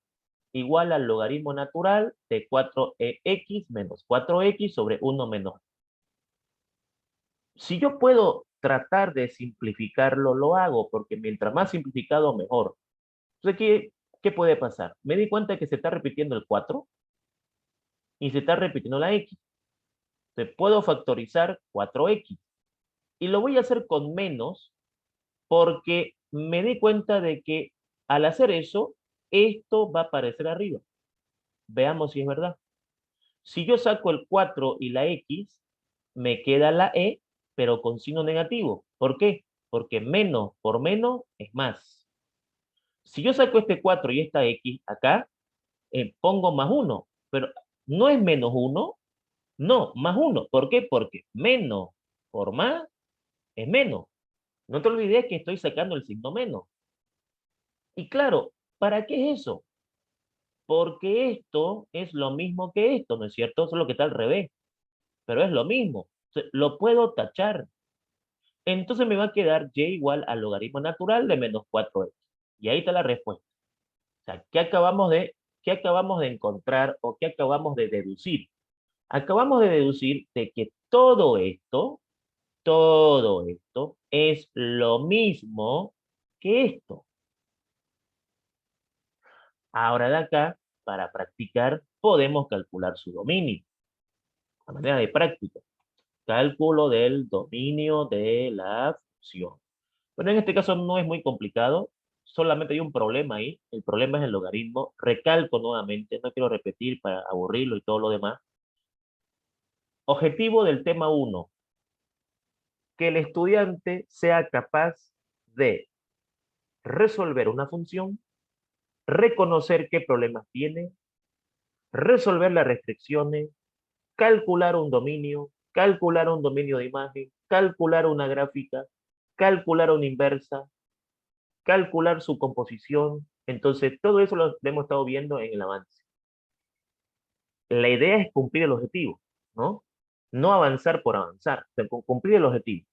igual al logaritmo natural de 4ex menos 4x sobre 1 menos. Si yo puedo tratar de simplificarlo, lo hago, porque mientras más simplificado, mejor. Entonces, ¿qué puede pasar? Me di cuenta que se está repitiendo el 4 y se está repitiendo la x. Entonces, puedo factorizar 4x. Y lo voy a hacer con menos porque me di cuenta de que al hacer eso, esto va a aparecer arriba. Veamos si es verdad. Si yo saco el 4 y la x, me queda la e, pero con signo negativo. ¿Por qué? Porque menos por menos es más. Si yo saco este 4 y esta X acá, pongo más 1, pero no es menos 1, no, más 1. ¿Por qué? Porque menos por más es menos. No te olvides que estoy sacando el signo menos. Y claro, ¿para qué es eso? Porque esto es lo mismo que esto, ¿no es cierto? Solo que está al revés, pero es lo mismo. Lo puedo tachar. Entonces me va a quedar y igual al logaritmo natural de menos 4x. Y ahí está la respuesta. O sea, qué acabamos de encontrar o qué acabamos de deducir? Acabamos de deducir de que todo esto es lo mismo que esto. Ahora de acá, para practicar, podemos calcular su dominio. De manera de práctica. Cálculo del dominio de la función. Pero en este caso no es muy complicado. Solamente hay un problema ahí. El problema es el logaritmo. Recalco nuevamente, no quiero repetir para aburrirlo y todo lo demás. Objetivo del tema 1. Que el estudiante sea capaz de resolver una función, reconocer qué problemas tiene, resolver las restricciones, calcular un dominio de imagen, calcular una gráfica, calcular una inversa, calcular su composición. Entonces, todo eso lo hemos estado viendo en el avance. La idea es cumplir el objetivo, ¿no? No avanzar por avanzar, cumplir el objetivo.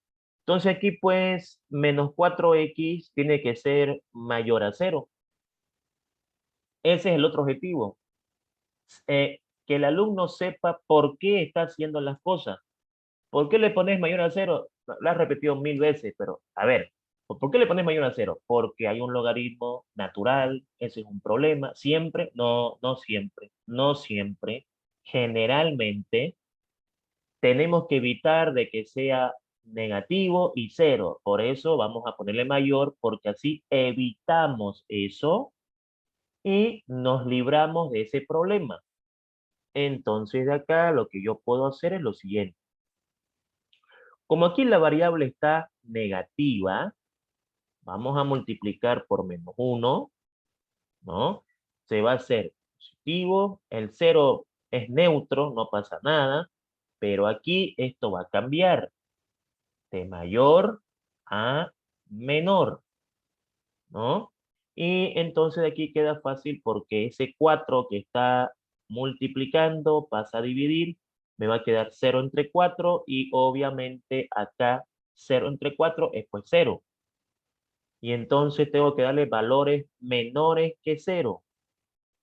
Entonces aquí pues menos 4x tiene que ser mayor a 0. Ese es el otro objetivo. Que el alumno sepa por qué está haciendo las cosas. ¿Por qué le pones mayor a 0? Lo has repetido 1000 veces, pero a ver, ¿por qué le pones mayor a 0? Porque hay un logaritmo natural, ese es un problema. Siempre, no, no siempre, no siempre. Generalmente tenemos que evitar de que sea negativo y 0. Por eso vamos a ponerle mayor, porque así evitamos eso y nos libramos de ese problema. Entonces de acá lo que yo puedo hacer es lo siguiente. Como aquí la variable está negativa, vamos a multiplicar por menos 1, ¿no? Se va a hacer positivo, el 0 es neutro, no pasa nada, pero aquí esto va a cambiar de mayor a menor, ¿no? Y entonces de aquí queda fácil porque ese 4 que está multiplicando pasa a dividir, me va a quedar 0 entre 4 y obviamente acá 0 entre 4 es pues 0. Y entonces tengo que darle valores menores que 0.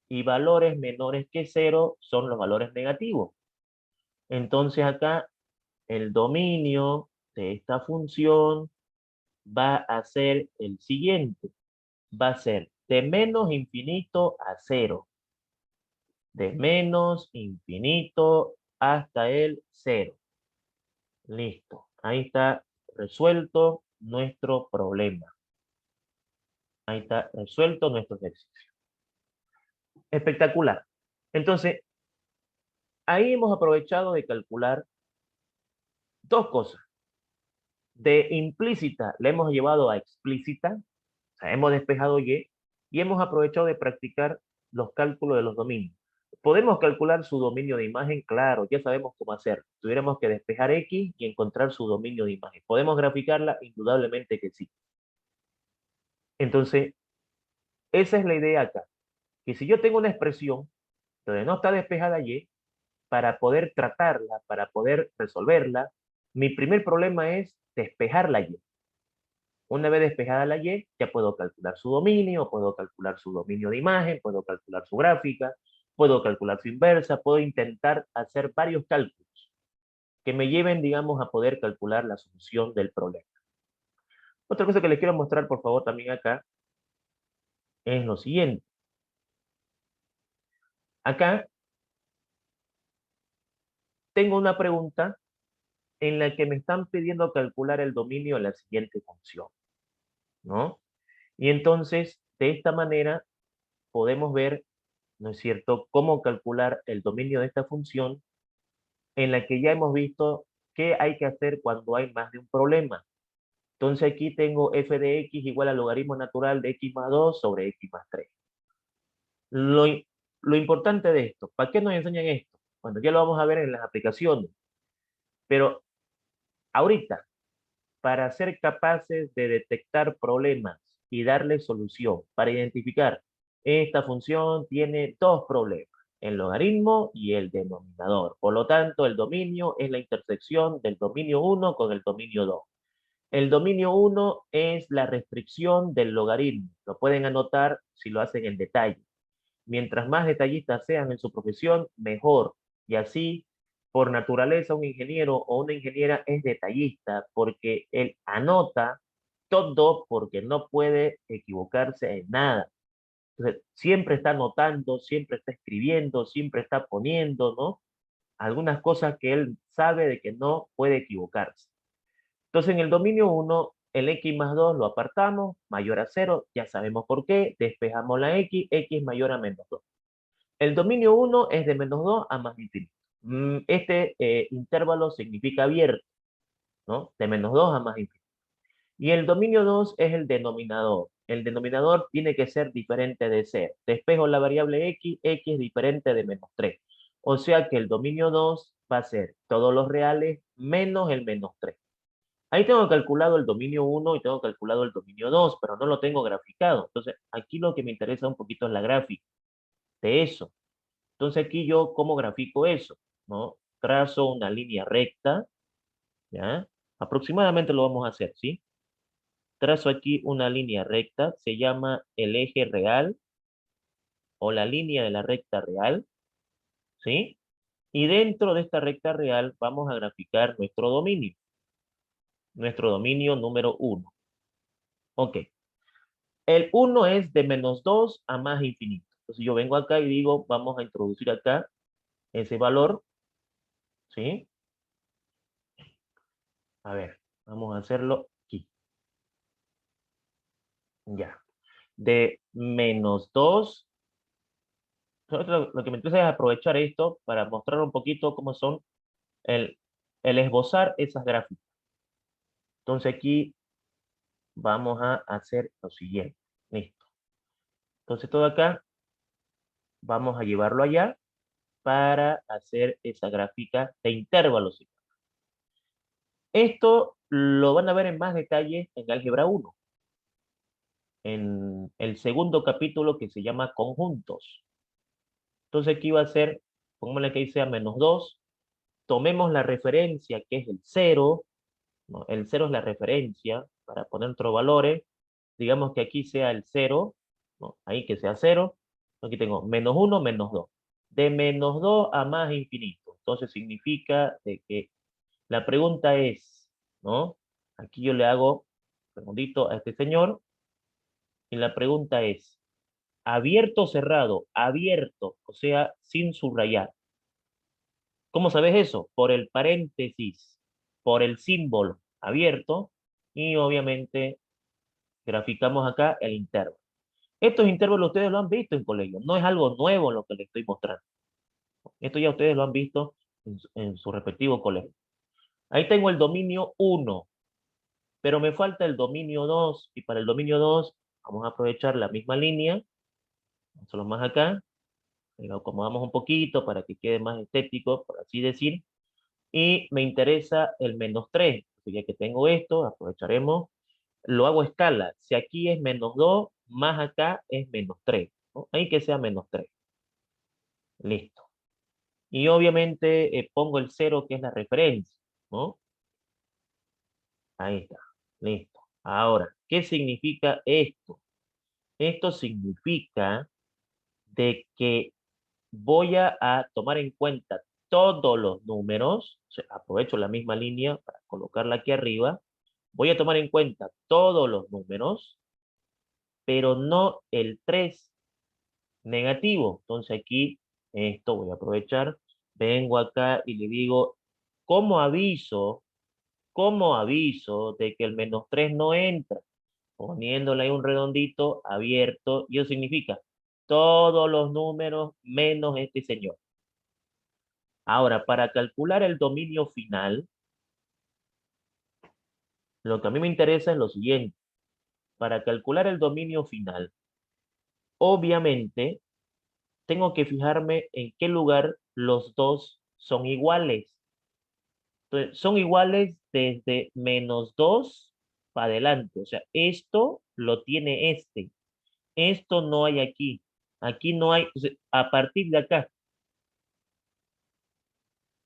Y valores menores que 0 son los valores negativos. Entonces acá el dominio de esta función va a ser el siguiente. Va a ser de menos infinito a 0. De menos infinito hasta el 0. Listo. Ahí está resuelto nuestro problema. Ahí está resuelto nuestro ejercicio. Espectacular. Entonces, ahí hemos aprovechado de calcular dos cosas. De implícita la hemos llevado a explícita, o sea, hemos despejado y hemos aprovechado de practicar los cálculos de los dominios. ¿Podemos calcular su dominio de imagen? Claro, ya sabemos cómo hacer. Tuviéramos que despejar X y encontrar su dominio de imagen. ¿Podemos graficarla? Indudablemente que sí. Entonces, esa es la idea acá. Que si yo tengo una expresión donde no está despejada Y, para poder tratarla, para poder resolverla, mi primer problema es despejar la Y. Una vez despejada la Y, ya puedo calcular su dominio, puedo calcular su dominio de imagen, puedo calcular su gráfica, puedo calcular su inversa, puedo intentar hacer varios cálculos que me lleven, digamos, a poder calcular la solución del problema. Otra cosa que les quiero mostrar, por favor, también acá, es lo siguiente. Acá tengo una pregunta en la que me están pidiendo calcular el dominio de la siguiente función, ¿no? Y entonces, de esta manera, podemos ver, ¿no es cierto?, cómo calcular el dominio de esta función en la que ya hemos visto qué hay que hacer cuando hay más de un problema. Entonces aquí tengo f de x igual al logaritmo natural de x más 2 sobre x más 3. Lo, lo importante de esto, ¿para qué nos enseñan esto? Bueno, ya lo vamos a ver en las aplicaciones, pero ahorita, para ser capaces de detectar problemas y darle solución, para identificar, esta función tiene dos problemas, el logaritmo y el denominador. Por lo tanto, el dominio es la intersección del dominio 1 con el dominio 2. El dominio 1 es la restricción del logaritmo. Lo pueden anotar si lo hacen en detalle. Mientras más detallistas sean en su profesión, mejor. Y así, por naturaleza, un ingeniero o una ingeniera es detallista porque él anota todo porque no puede equivocarse en nada. Entonces, siempre está anotando, siempre está escribiendo, siempre está poniendo, ¿no? Algunas cosas que él sabe de que no puede equivocarse. Entonces, en el dominio 1, el x más 2 lo apartamos, mayor a 0, ya sabemos por qué, despejamos la x mayor a menos 2. El dominio 1 es de menos 2 a más infinito. Este intervalo significa abierto, ¿no? De menos 2 a más infinito. Y el dominio 2 es el denominador. El denominador tiene que ser diferente de 0. Despejo la variable x diferente de menos 3. O sea que el dominio 2 va a ser todos los reales menos el menos 3. Ahí tengo calculado el dominio 1 y tengo calculado el dominio 2, pero no lo tengo graficado. Entonces, aquí lo que me interesa un poquito es la gráfica de eso. Entonces aquí yo, ¿cómo grafico eso? ¿No? Trazo una línea recta, ¿ya? Aproximadamente lo vamos a hacer, ¿sí? Trazo aquí una línea recta, se llama el eje real o la línea de la recta real, ¿sí? Y dentro de esta recta real vamos a graficar nuestro dominio número 1. Ok. El 1 es de menos 2 a más infinito. Entonces yo vengo acá y digo, vamos a introducir acá ese valor, ¿sí? A ver, vamos a hacerlo aquí. Ya. De menos 2. Lo que me interesa es aprovechar esto para mostrar un poquito cómo son el, el esbozar esas gráficas. Entonces aquí vamos a hacer lo siguiente. Listo. Entonces todo acá vamos a llevarlo allá para hacer esa gráfica de intervalos. Esto lo van a ver en más detalle en álgebra 1, en el segundo capítulo que se llama conjuntos. Entonces aquí va a ser, pongámosle que ahí sea menos 2, tomemos la referencia que es el 0, ¿no? El 0 es la referencia para poner otros valores, digamos que aquí sea el 0, ¿no? Ahí que sea 0, aquí tengo menos 1, menos 2. De menos 2 a más infinito, entonces significa de que la pregunta es, ¿no? Aquí yo le hago redondito a este señor, y la pregunta es, ¿abierto o cerrado? Abierto, o sea, sin subrayar. ¿Cómo sabes eso? Por el paréntesis, por el símbolo abierto, y obviamente graficamos acá el intervalo. Estos intervalos ustedes lo han visto en colegio, no es algo nuevo lo que les estoy mostrando. Esto ya ustedes lo han visto en su respectivo colegio. Ahí tengo el dominio 1, pero me falta el dominio 2, y para el dominio 2 vamos a aprovechar la misma línea, solo más acá, lo acomodamos un poquito para que quede más estético, por así decir, y me interesa el menos 3, ya que tengo esto, aprovecharemos, lo hago a escala, si aquí es menos 2, más acá es menos 3, ¿no? Ahí que sea menos 3, listo. Y obviamente pongo el 0 que es la referencia, ¿no? Ahí está, listo. Ahora, ¿qué significa esto? Esto significa de que voy a tomar en cuenta todos los números, o sea, aprovecho la misma línea para colocarla aquí arriba, voy a tomar en cuenta todos los números, pero no el 3 negativo. Entonces aquí, esto voy a aprovechar, vengo acá y le digo, ¿cómo aviso? ¿Cómo aviso de que el menos 3 no entra? Poniéndole ahí un redondito abierto, y eso significa todos los números menos este señor. Ahora, para calcular el dominio final, Lo que a mí me interesa es lo siguiente. Para calcular el dominio final, obviamente, tengo que fijarme en qué lugar los dos son iguales. Entonces, son iguales desde -2 para adelante. O sea, esto lo tiene este. Esto no hay aquí. Aquí no hay. O sea, a partir de acá,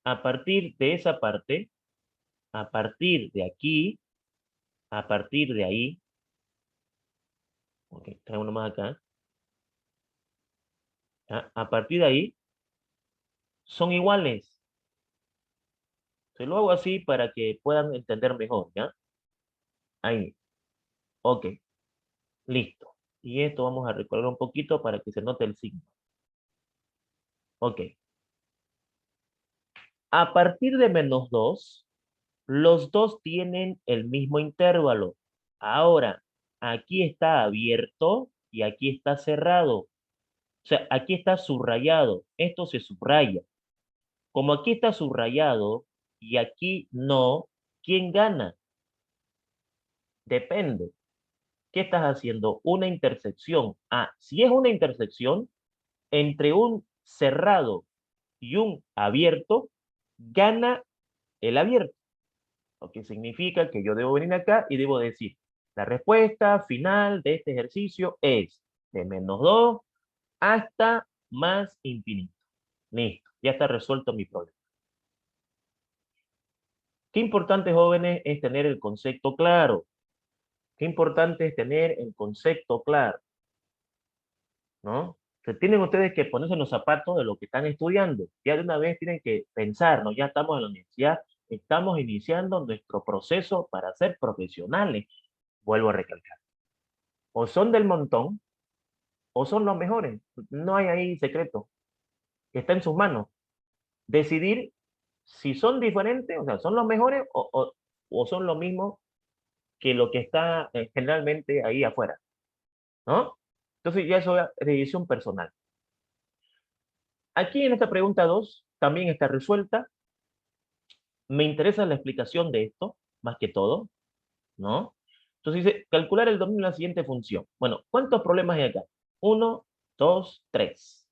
a partir de esa parte, a partir de aquí, a partir de ahí, ok, traigo uno más acá, ¿ya? A partir de ahí, son iguales. Se lo hago así para que puedan entender mejor, ¿ya? Ahí, ok, listo. Y esto vamos a recorrer un poquito para que se note el signo. Ok. A partir de -2, los dos tienen el mismo intervalo. Ahora, aquí está abierto y aquí está cerrado. O sea, aquí está subrayado. Esto se subraya. Como aquí está subrayado y aquí no, ¿quién gana? Depende. ¿Qué estás haciendo? Una intersección. Ah, si es una intersección entre un cerrado y un abierto, gana el abierto. Lo que significa que yo debo venir acá y debo decir, la respuesta final de este ejercicio es de -2 hasta más infinito. Listo, ya está resuelto mi problema. Qué importante, jóvenes, es tener el concepto claro. Qué importante es tener el concepto claro, ¿no? Que tienen ustedes que ponerse en los zapatos de lo que están estudiando. Ya de una vez tienen que pensar, ¿no? Ya estamos en la universidad, estamos iniciando nuestro proceso para ser profesionales. Vuelvo a recalcar. O son del montón, o son los mejores. No hay ahí secreto. Está en sus manos. Decidir si son diferentes, o sea, son los mejores o son lo mismo que lo que está generalmente ahí afuera, ¿no? Entonces ya eso es decisión personal. Aquí en esta pregunta 2 también está resuelta. Me interesa la explicación de esto, más que todo, ¿no? Entonces dice, calcular el dominio de la siguiente función. Bueno, ¿cuántos problemas hay acá? 1, 2, 3.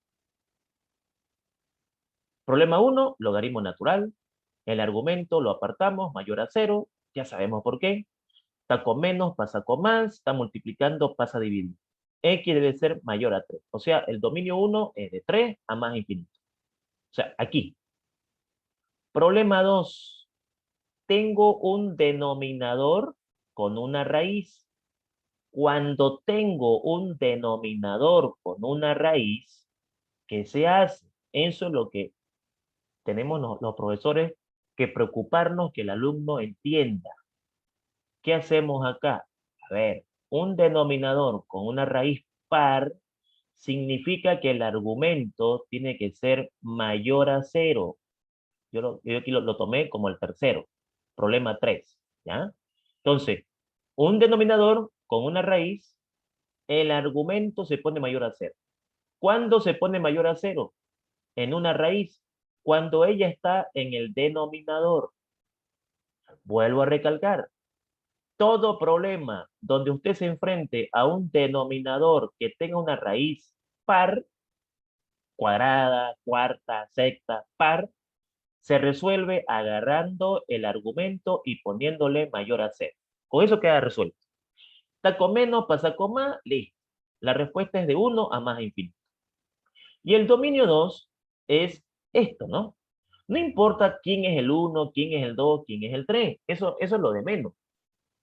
Problema 1, logaritmo natural. El argumento lo apartamos, mayor a 0. Ya sabemos por qué. Está con menos, pasa con más. Está multiplicando, pasa a dividir. X debe ser mayor a 3. O sea, el dominio 1 es de 3 a más infinito. O sea, aquí. Problema 2. Tengo un denominador con una raíz. Cuando tengo un denominador con una raíz, ¿qué se hace? Eso es lo que tenemos los profesores que preocuparnos que el alumno entienda. ¿Qué hacemos acá? A ver, un denominador con una raíz par significa que el argumento tiene que ser mayor a 0. Yo aquí lo tomé como el tercero. Problema 3, ¿ya? Entonces, un denominador con una raíz, el argumento se pone mayor a 0. ¿Cuándo se pone mayor a 0? En una raíz, cuando ella está en el denominador. Vuelvo a recalcar, todo problema donde usted se enfrente a un denominador que tenga una raíz par, cuadrada, cuarta, sexta, par, se resuelve agarrando el argumento y poniéndole mayor a 0. Con eso queda resuelto. Está con menos, pasa con más, listo. La respuesta es de 1 a más infinito. Y el dominio 2 es esto, ¿no? No importa quién es el 1, quién es el 2, quién es el 3. Eso es lo de menos.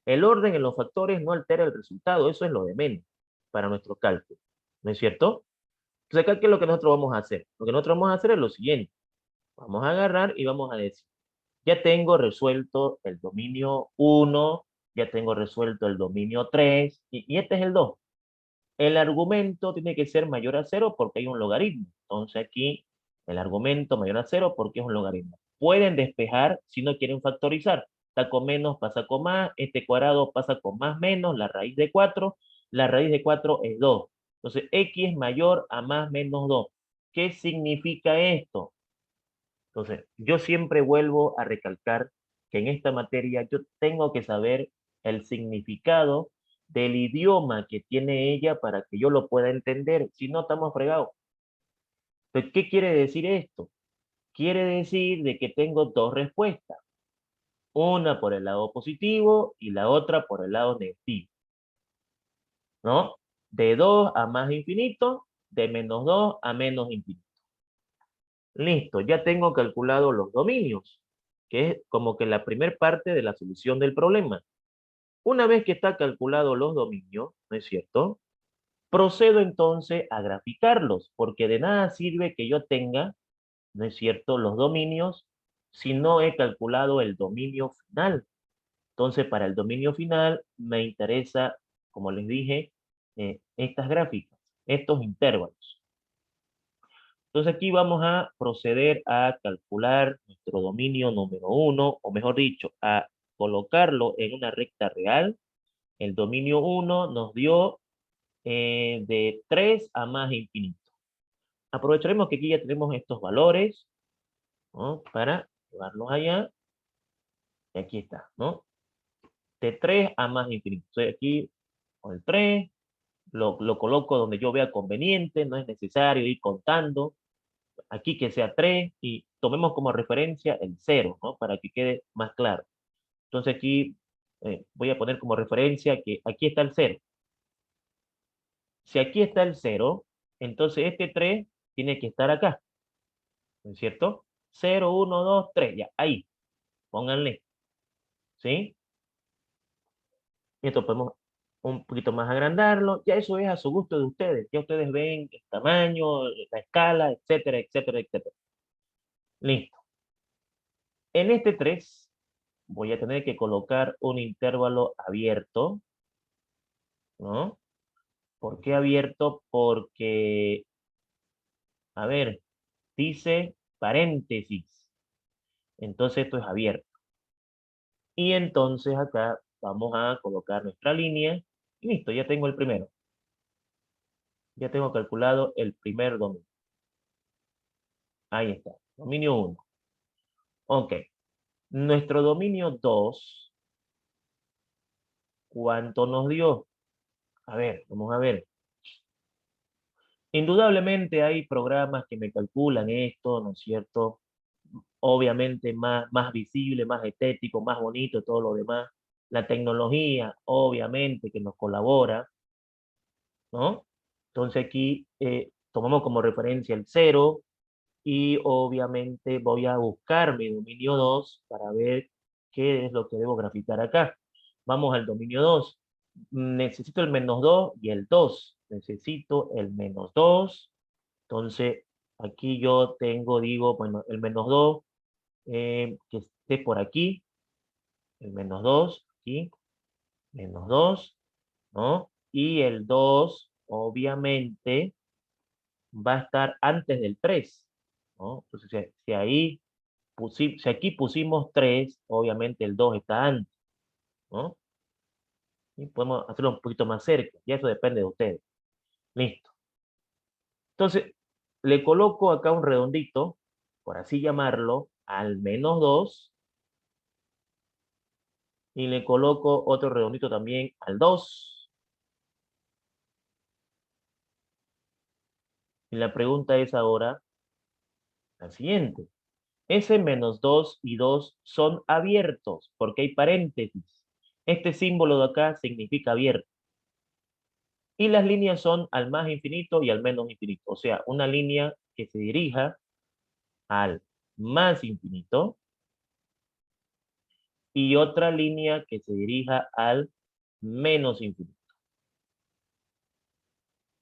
El orden en los factores no altera el resultado. Eso es lo de menos para nuestro cálculo. ¿No es cierto? Entonces, acá, ¿qué es lo que nosotros vamos a hacer? Lo que nosotros vamos a hacer es lo siguiente. Vamos a agarrar y vamos a decir, ya tengo resuelto el dominio 1, ya tengo resuelto el dominio 3, y este es el 2. El argumento tiene que ser mayor a 0 porque hay un logaritmo. Entonces aquí el argumento mayor a 0 porque es un logaritmo. Pueden despejar si no quieren factorizar. Está con menos, pasa con más. Este cuadrado pasa con más menos. La raíz de 4. La raíz de 4 es 2. Entonces x es mayor a más menos 2. ¿Qué significa esto? Entonces, yo siempre vuelvo a recalcar que en esta materia yo tengo que saber el significado del idioma que tiene ella para que yo lo pueda entender. Si no, estamos fregados. Entonces, ¿qué quiere decir esto? Quiere decir de que tengo dos respuestas. Una por el lado positivo y la otra por el lado negativo. ¿No? De 2 a más infinito, de menos 2 a menos infinito. Listo, ya tengo calculado los dominios, que es como que la primera parte de la solución del problema. Una vez que está calculado los dominios, ¿no es cierto? Procedo entonces a graficarlos, porque de nada sirve que yo tenga, ¿no es cierto?, los dominios si no he calculado el dominio final. Entonces, para el dominio final me interesa, como les dije, estas gráficas, estos intervalos. Entonces aquí vamos a proceder a calcular nuestro dominio número 1, o mejor dicho, a colocarlo en una recta real. El dominio 1 nos dio de 3 a más infinito. Aprovecharemos que aquí ya tenemos estos valores, ¿no?, para llevarlos allá. Y aquí está, ¿no? De 3 a más infinito. Entonces aquí con el 3, lo coloco donde yo vea conveniente, no es necesario ir contando. Aquí que sea 3 y tomemos como referencia el 0, ¿no? Para que quede más claro. Entonces aquí voy a poner como referencia que aquí está el 0. Si aquí está el 0, entonces este 3 tiene que estar acá, ¿no es cierto? 0, 1, 2, 3, ya, ahí, pónganle, ¿sí? Y esto podemos un poquito más agrandarlo, ya eso es a su gusto de ustedes, ya ustedes ven el tamaño, la escala, etcétera, etcétera, etcétera. Listo. En este 3 voy a tener que colocar un intervalo abierto, ¿no? ¿Por qué abierto? Porque, a ver, dice paréntesis, entonces esto es abierto. Y entonces acá vamos a colocar nuestra línea, y listo, ya tengo el primero. Ya tengo calculado el primer dominio. Ahí está, dominio 1. Ok, nuestro dominio 2, ¿cuánto nos dio? A ver, vamos a ver. Indudablemente hay programas que me calculan esto, ¿no es cierto? Obviamente más visible, más estético, más bonito, todo lo demás. La tecnología, obviamente, que nos colabora, ¿no? Entonces aquí tomamos como referencia el 0 y obviamente voy a buscar mi dominio 2 para ver qué es lo que debo graficar acá. Vamos al dominio 2. Necesito el menos 2 y el 2. Necesito el menos 2. Entonces, aquí yo tengo, digo, bueno, el menos 2, que esté por aquí, el menos 2, aquí, menos 2, ¿no? Y el 2, obviamente, va a estar antes del 3, ¿no? Entonces, si aquí pusimos 3, obviamente el 2 está antes, ¿no? Y podemos hacerlo un poquito más cerca, y eso depende de ustedes. Listo. Entonces, le coloco acá un redondito, por así llamarlo, al menos 2, y le coloco otro redondito también al 2. Y la pregunta es ahora la siguiente. Ese menos 2 y 2 son abiertos porque hay paréntesis. Este símbolo de acá significa abierto. Y las líneas son al más infinito y al menos infinito. O sea, una línea que se dirija al más infinito y otra línea que se dirija al menos infinito.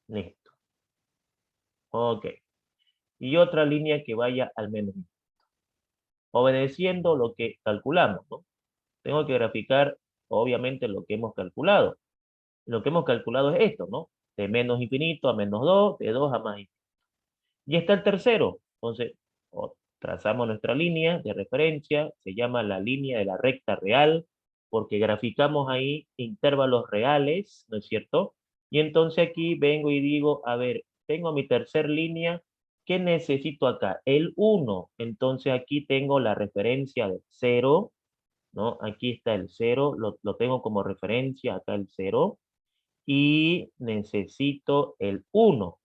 Listo. Ok. Y otra línea que vaya al menos infinito. Obedeciendo lo que calculamos, ¿no? Tengo que graficar, obviamente, lo que hemos calculado. Lo que hemos calculado es esto, ¿no? De menos infinito a menos 2, de 2 a más infinito. Y está el tercero. Entonces, trazamos nuestra línea de referencia, se llama la línea de la recta real, porque graficamos ahí intervalos reales, ¿no es cierto? Y entonces aquí vengo y digo, a ver, tengo mi tercer línea, ¿qué necesito acá? El 1. Entonces aquí tengo la referencia de 0, ¿no? Aquí está el 0, lo tengo como referencia, acá el 0, y necesito el 1.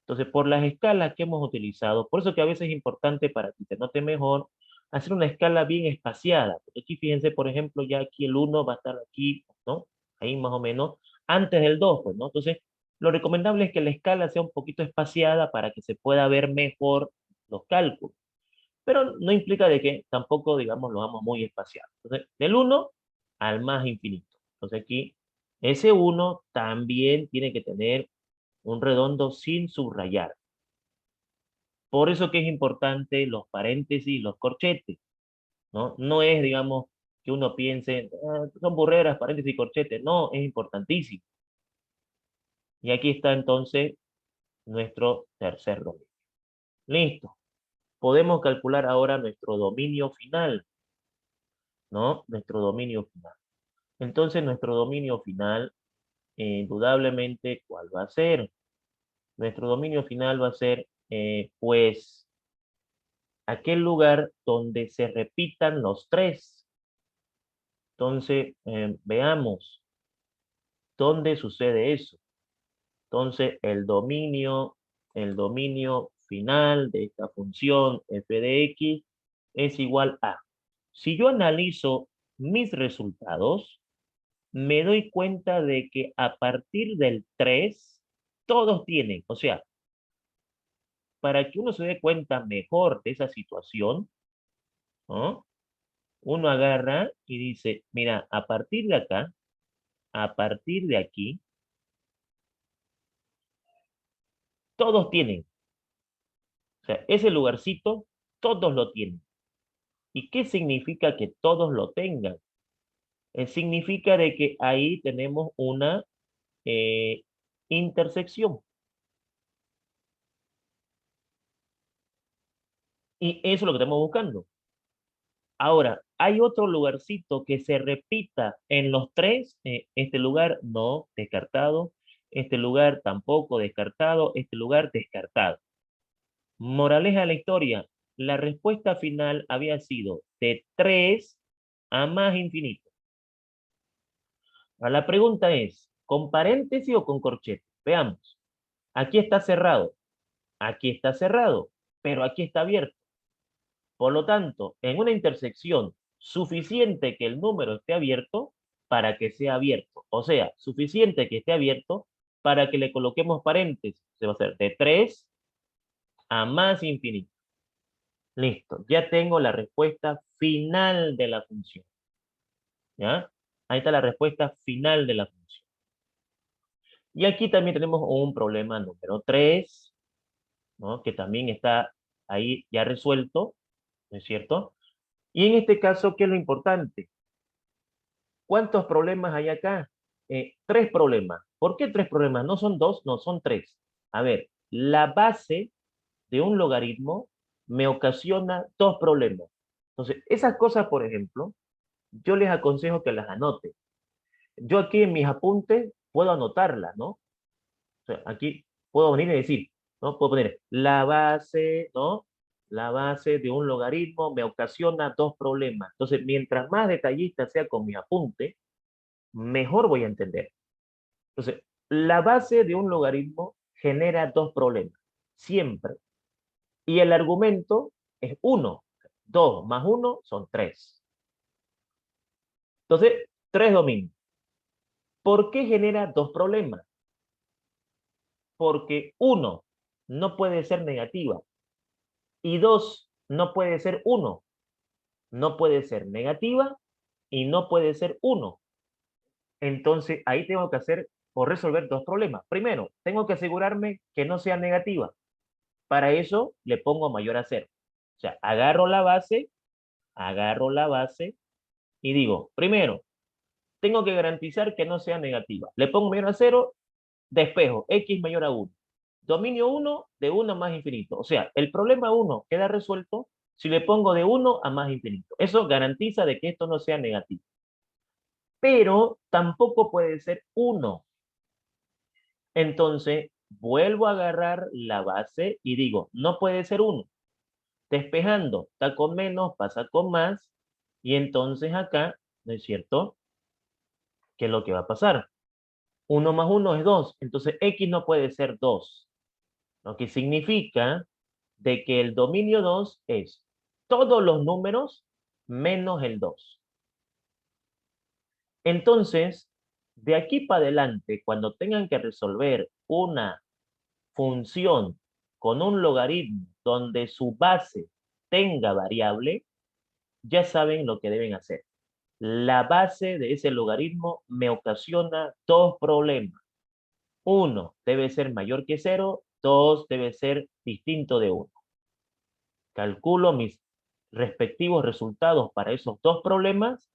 Entonces, por las escalas que hemos utilizado, por eso que a veces es importante para que se note mejor, hacer una escala bien espaciada. Porque aquí fíjense, por ejemplo, ya aquí el 1 va a estar aquí, ¿no? Ahí más o menos, antes del 2, pues, ¿no? Entonces, lo recomendable es que la escala sea un poquito espaciada para que se pueda ver mejor los cálculos. Pero no implica de que tampoco, digamos, lo hagamos muy espaciado. Entonces, del 1 al más infinito. Entonces aquí, ese 1 también tiene que tener un redondo sin subrayar. Por eso que es importante los paréntesis, los corchetes, ¿no? No es, digamos, que uno piense, "Ah, son burreras, paréntesis y corchetes". No, es importantísimo. Y aquí está entonces nuestro tercer dominio. Listo. Podemos calcular ahora nuestro dominio final, ¿no? Nuestro dominio final. Entonces, nuestro dominio final, indudablemente, ¿cuál va a ser? Nuestro dominio final va a ser, pues, aquel lugar donde se repitan los tres. Entonces, veamos dónde sucede eso. Entonces, el dominio final de esta función f de x es igual a. Si yo analizo mis resultados, me doy cuenta de que a partir del 3 todos tienen. O sea, para que uno se dé cuenta mejor de esa situación, ¿no? Uno agarra y dice, mira, a partir de acá, a partir de aquí, todos tienen. O sea, ese lugarcito, todos lo tienen. ¿Y qué significa que todos lo tengan? Significa de que ahí tenemos una eh, intersección. Y eso es lo que estamos buscando. Ahora, ¿hay otro lugarcito que se repita en los tres? Este lugar no, descartado. Este lugar tampoco, descartado. Este lugar descartado. Moraleja de la historia, la respuesta final había sido de 3 a más infinito. Ahora, la pregunta es, ¿con paréntesis o con corchete? Veamos. Aquí está cerrado, aquí está cerrado, pero aquí está abierto. Por lo tanto, en una intersección, suficiente que el número esté abierto para que sea abierto. O sea, suficiente que esté abierto para que le coloquemos paréntesis. Se va a hacer de 3 a más infinito. Listo, ya tengo la respuesta final de la función. ¿Ya? Ahí está la respuesta final de la función. Y aquí también tenemos un problema número 3, ¿no? Que también está ahí ya resuelto, ¿no es cierto? Y en este caso, ¿qué es lo importante? ¿Cuántos problemas hay acá? 3 problemas. ¿Por qué 3 problemas? No son 2, no son 3. A ver, la base de un logaritmo me ocasiona 2 problemas. Entonces, esas cosas, por ejemplo, yo les aconsejo que las anoten. Yo aquí en mis apuntes puedo anotarlas, ¿no? O sea, aquí puedo venir y decir, ¿no? Puedo poner la base, ¿no? La base de un logaritmo me ocasiona 2 problemas. Entonces, mientras más detallista sea con mi apunte, mejor voy a entender. Entonces, la base de un logaritmo genera 2 problemas, siempre. Y el argumento es 1. 2 más 1 son 3. Entonces, 3 dominios. ¿Por qué genera 2 problemas? Porque 1 no puede ser negativa y 2 no puede ser 1. No puede ser negativa y no puede ser 1. Entonces, ahí tengo que hacer o resolver 2 problemas. Primero, tengo que asegurarme que no sea negativa. Para eso le pongo mayor a 0. O sea, agarro la base y digo, primero, tengo que garantizar que no sea negativa. Le pongo mayor a 0, despejo, x mayor a 1. Dominio 1 de 1 a más infinito. O sea, el problema 1 queda resuelto si le pongo de 1 a más infinito. Eso garantiza de que esto no sea negativo. Pero tampoco puede ser 1. Entonces, vuelvo a agarrar la base y digo, no puede ser 1. Despejando, está con menos, pasa con más. Y entonces acá, ¿no es cierto? ¿Qué es lo que va a pasar? 1 más 1 es 2, entonces X no puede ser 2, lo que significa de que el dominio 2 es todos los números menos el 2. Entonces, de aquí para adelante, cuando tengan que resolver una función con un logaritmo donde su base tenga variable, ya saben lo que deben hacer. La base de ese logaritmo me ocasiona dos problemas. Uno debe ser mayor que 0, 2 debe ser distinto de 1. Calculo mis respectivos resultados para esos dos problemas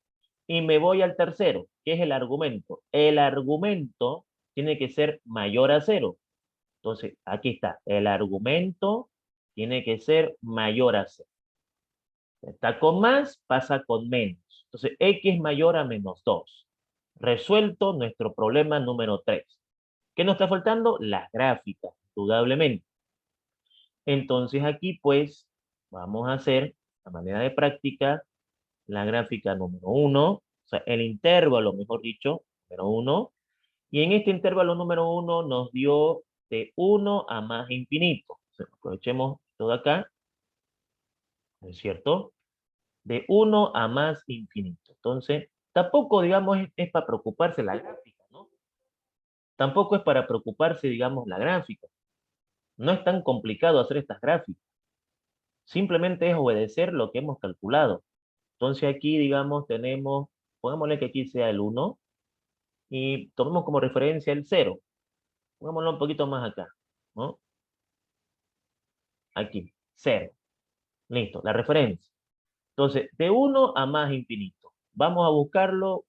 y me voy al tercero, que es el argumento. El argumento tiene que ser mayor a 0. Entonces, aquí está, el argumento tiene que ser mayor a 0. Está con más, pasa con menos. Entonces, x mayor a menos 2. Resuelto nuestro problema número 3. ¿Qué nos está faltando? Las gráficas, indudablemente. Entonces, aquí pues vamos a hacer, a manera de práctica, la gráfica número 1, o sea, el intervalo, mejor dicho, número 1. Y en este intervalo número 1 nos dio de 1 a más infinito. O sea, aprovechemos todo acá, ¿no es cierto? De 1 a más infinito. Entonces, tampoco, digamos, es para preocuparse la gráfica, ¿no? Tampoco es para preocuparse, digamos, la gráfica. No es tan complicado hacer estas gráficas. Simplemente es obedecer lo que hemos calculado. Entonces aquí, digamos, tenemos, pongámosle que aquí sea el 1 y tomemos como referencia el 0. Pongámoslo un poquito más acá, ¿no? Aquí, 0. Listo, la referencia. Entonces, de 1 a más infinito. Vamos a buscarlo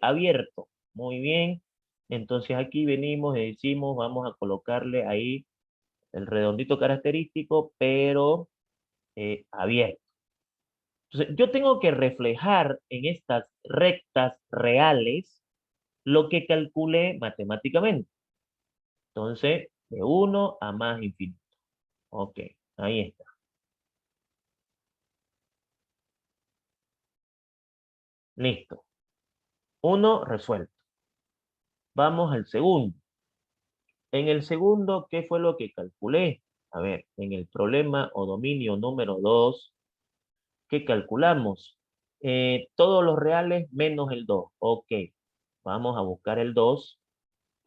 abierto. Muy bien. Entonces aquí venimos y decimos, vamos a colocarle ahí el redondito característico, pero abierto. Entonces, yo tengo que reflejar en estas rectas reales lo que calculé matemáticamente. Entonces, de 1 a más infinito. Ok, ahí está. Listo. Uno resuelto. Vamos al segundo. En el segundo, ¿qué fue lo que calculé? A ver, en el problema o dominio número 2, ¿qué calculamos? Todos los reales menos el 2. Ok, vamos a buscar el 2.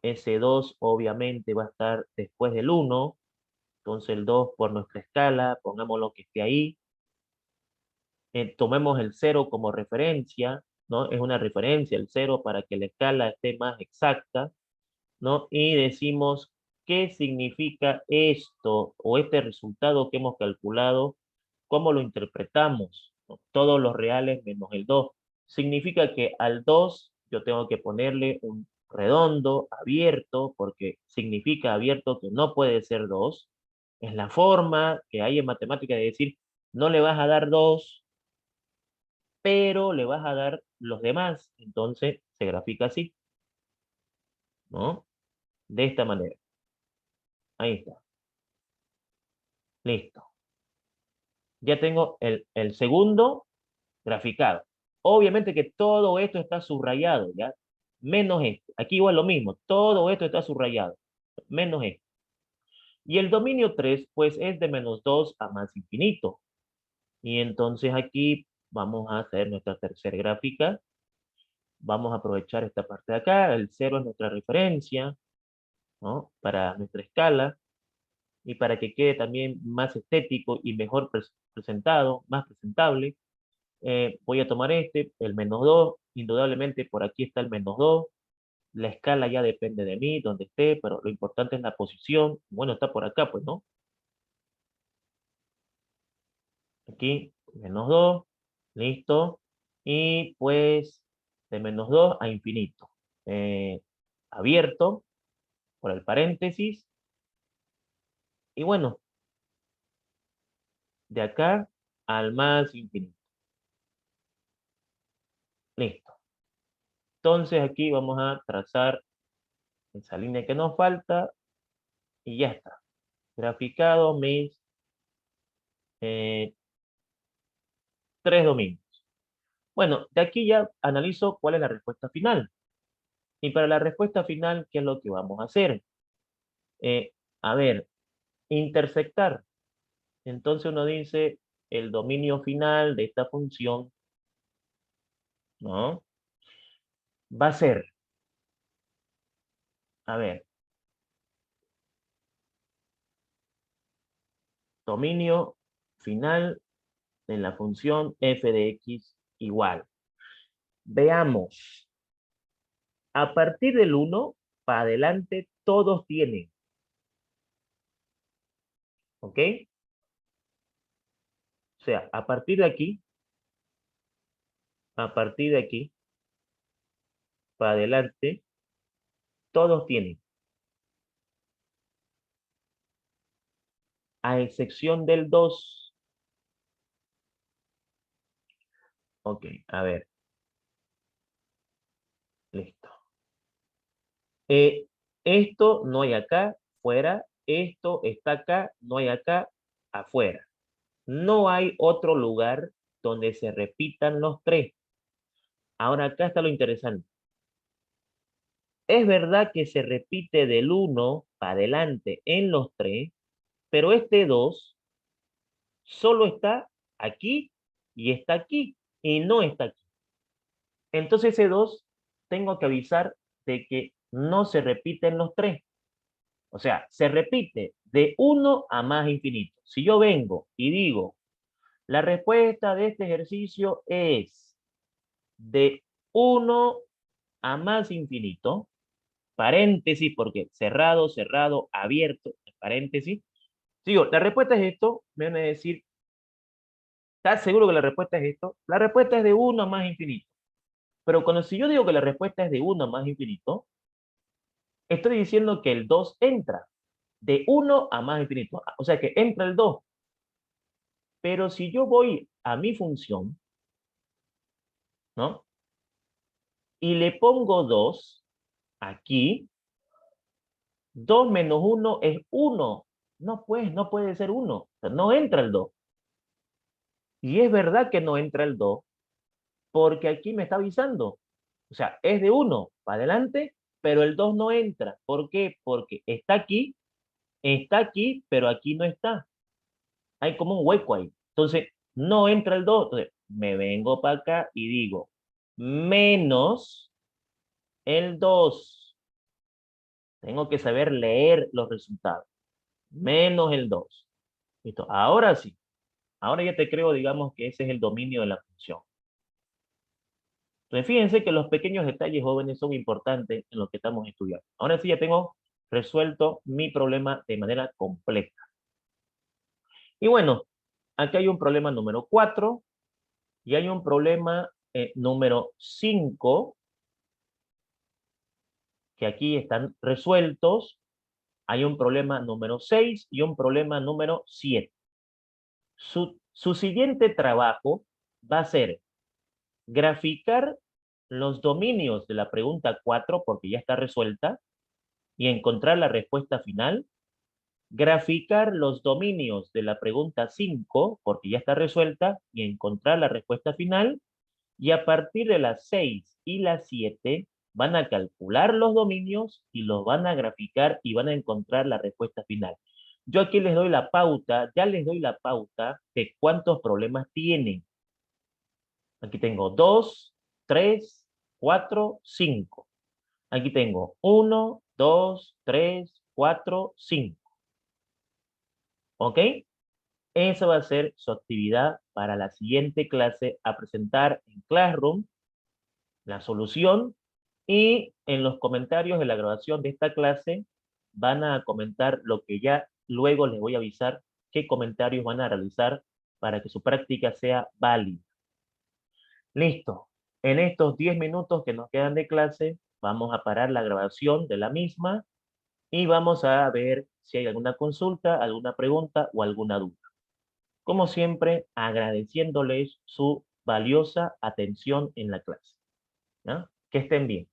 Ese 2 obviamente va a estar después del 1. Entonces el 2 por nuestra escala, pongámoslo que esté ahí. Tomemos el 0 como referencia, ¿no? Es una referencia el 0 para que la escala esté más exacta, ¿no? Y decimos, ¿qué significa esto o este resultado que hemos calculado? ¿Cómo lo interpretamos? ¿No? Todos los reales menos el 2. Significa que al 2 yo tengo que ponerle un redondo, abierto, porque significa abierto que no puede ser 2. Es la forma que hay en matemática de decir, no le vas a dar 2, pero le vas a dar los demás. Entonces se grafica así, ¿no? De esta manera. Ahí está. Listo. Ya tengo el segundo graficado. Obviamente que todo esto está subrayado, ¿ya? Menos esto. Aquí igual lo mismo. Todo esto está subrayado. Menos esto. Y el dominio 3, pues es de menos 2 a más infinito. Y entonces aquí vamos a hacer nuestra tercera gráfica. Vamos a aprovechar esta parte de acá. El 0 es nuestra referencia, ¿no? Para nuestra escala. Y para que quede también más estético y mejor presentado, más presentable, voy a tomar el menos 2, indudablemente por aquí está el menos 2, la escala ya depende de mí, donde esté, pero lo importante es la posición, bueno, está por acá, pues, ¿no? Aquí, menos 2, listo, y pues de menos 2 a infinito, eh, abierto por el paréntesis, y bueno, de acá al más infinito, listo. Entonces aquí vamos a trazar esa línea que nos falta y ya está. Graficado mis 3 dominios. Bueno, de aquí ya analizo cuál es la respuesta final. Y para la respuesta final, ¿qué es lo que vamos a hacer? A ver, intersectar. Entonces uno dice el dominio final de esta función, ¿no? Va a ser, a ver, dominio final de la función f de x igual. Veamos. A partir del 1 para adelante, todos tienen. ¿Ok? O sea, a partir de aquí, para adelante, todos tienen. A excepción del 2. Ok, a ver. Listo. Eh, Esto no hay acá, fuera. Esto está acá, no hay acá, afuera. No hay otro lugar donde se repitan los tres. Ahora acá está lo interesante. Es verdad que se repite del 1 para adelante en los tres, pero este 2 solo está aquí y está aquí y no está aquí. Entonces ese 2 tengo que avisar de que no se repiten los tres. O sea, se repite de 1 a más infinito. Si yo vengo y digo, la respuesta de este ejercicio es de 1 a más infinito, paréntesis, porque cerrado, cerrado, abierto, paréntesis. Si digo, la respuesta es esto, me van a decir, ¿estás seguro que la respuesta es esto? La respuesta es de 1 a más infinito. Pero si yo digo que la respuesta es de 1 a más infinito, estoy diciendo que el 2 entra de 1 a más infinito. O sea que entra el 2. Pero si yo voy a mi función, ¿no? Y le pongo 2 aquí, 2 menos 1 es 1. No, pues, no puede ser 1. O sea, no entra el 2. Y es verdad que no entra el 2, porque aquí me está avisando. O sea, es de 1 para adelante, pero el 2 no entra. ¿Por qué? Porque está aquí, pero aquí no está. Hay como un hueco ahí. Entonces, no entra el 2. Entonces, me vengo para acá y digo, menos el 2. Tengo que saber leer los resultados. Menos el 2. Listo. Ahora sí. Ahora ya te creo, digamos, que ese es el dominio de la función. Entonces, fíjense que los pequeños detalles jóvenes son importantes en lo que estamos estudiando. Ahora sí ya tengo resuelto mi problema de manera completa. Y bueno, aquí hay un problema número 4 y hay un problema número 5 que aquí están resueltos. Hay un problema número 6 y un problema número 7. Su siguiente trabajo va a ser graficar los dominios de la pregunta 4, porque ya está resuelta, y encontrar la respuesta final. Graficar los dominios de la pregunta 5, porque ya está resuelta, y encontrar la respuesta final. Y a partir de las 6 y las 7 van a calcular los dominios y los van a graficar y van a encontrar la respuesta final. Yo aquí les doy la pauta, ya les doy la pauta de cuántos problemas tienen. Aquí tengo 2, 3, 4, 5. Aquí tengo 1, 2, 3, 4, 5. ¿Ok? Esa va a ser su actividad para la siguiente clase a presentar en Classroom la solución, y en los comentarios de la grabación de esta clase van a comentar lo que ya luego les voy a avisar qué comentarios van a realizar para que su práctica sea válida. Listo. En estos 10 minutos que nos quedan de clase, vamos a parar la grabación de la misma y vamos a ver si hay alguna consulta, alguna pregunta o alguna duda. Como siempre, agradeciéndoles su valiosa atención en la clase. ¿Ya? Que estén bien.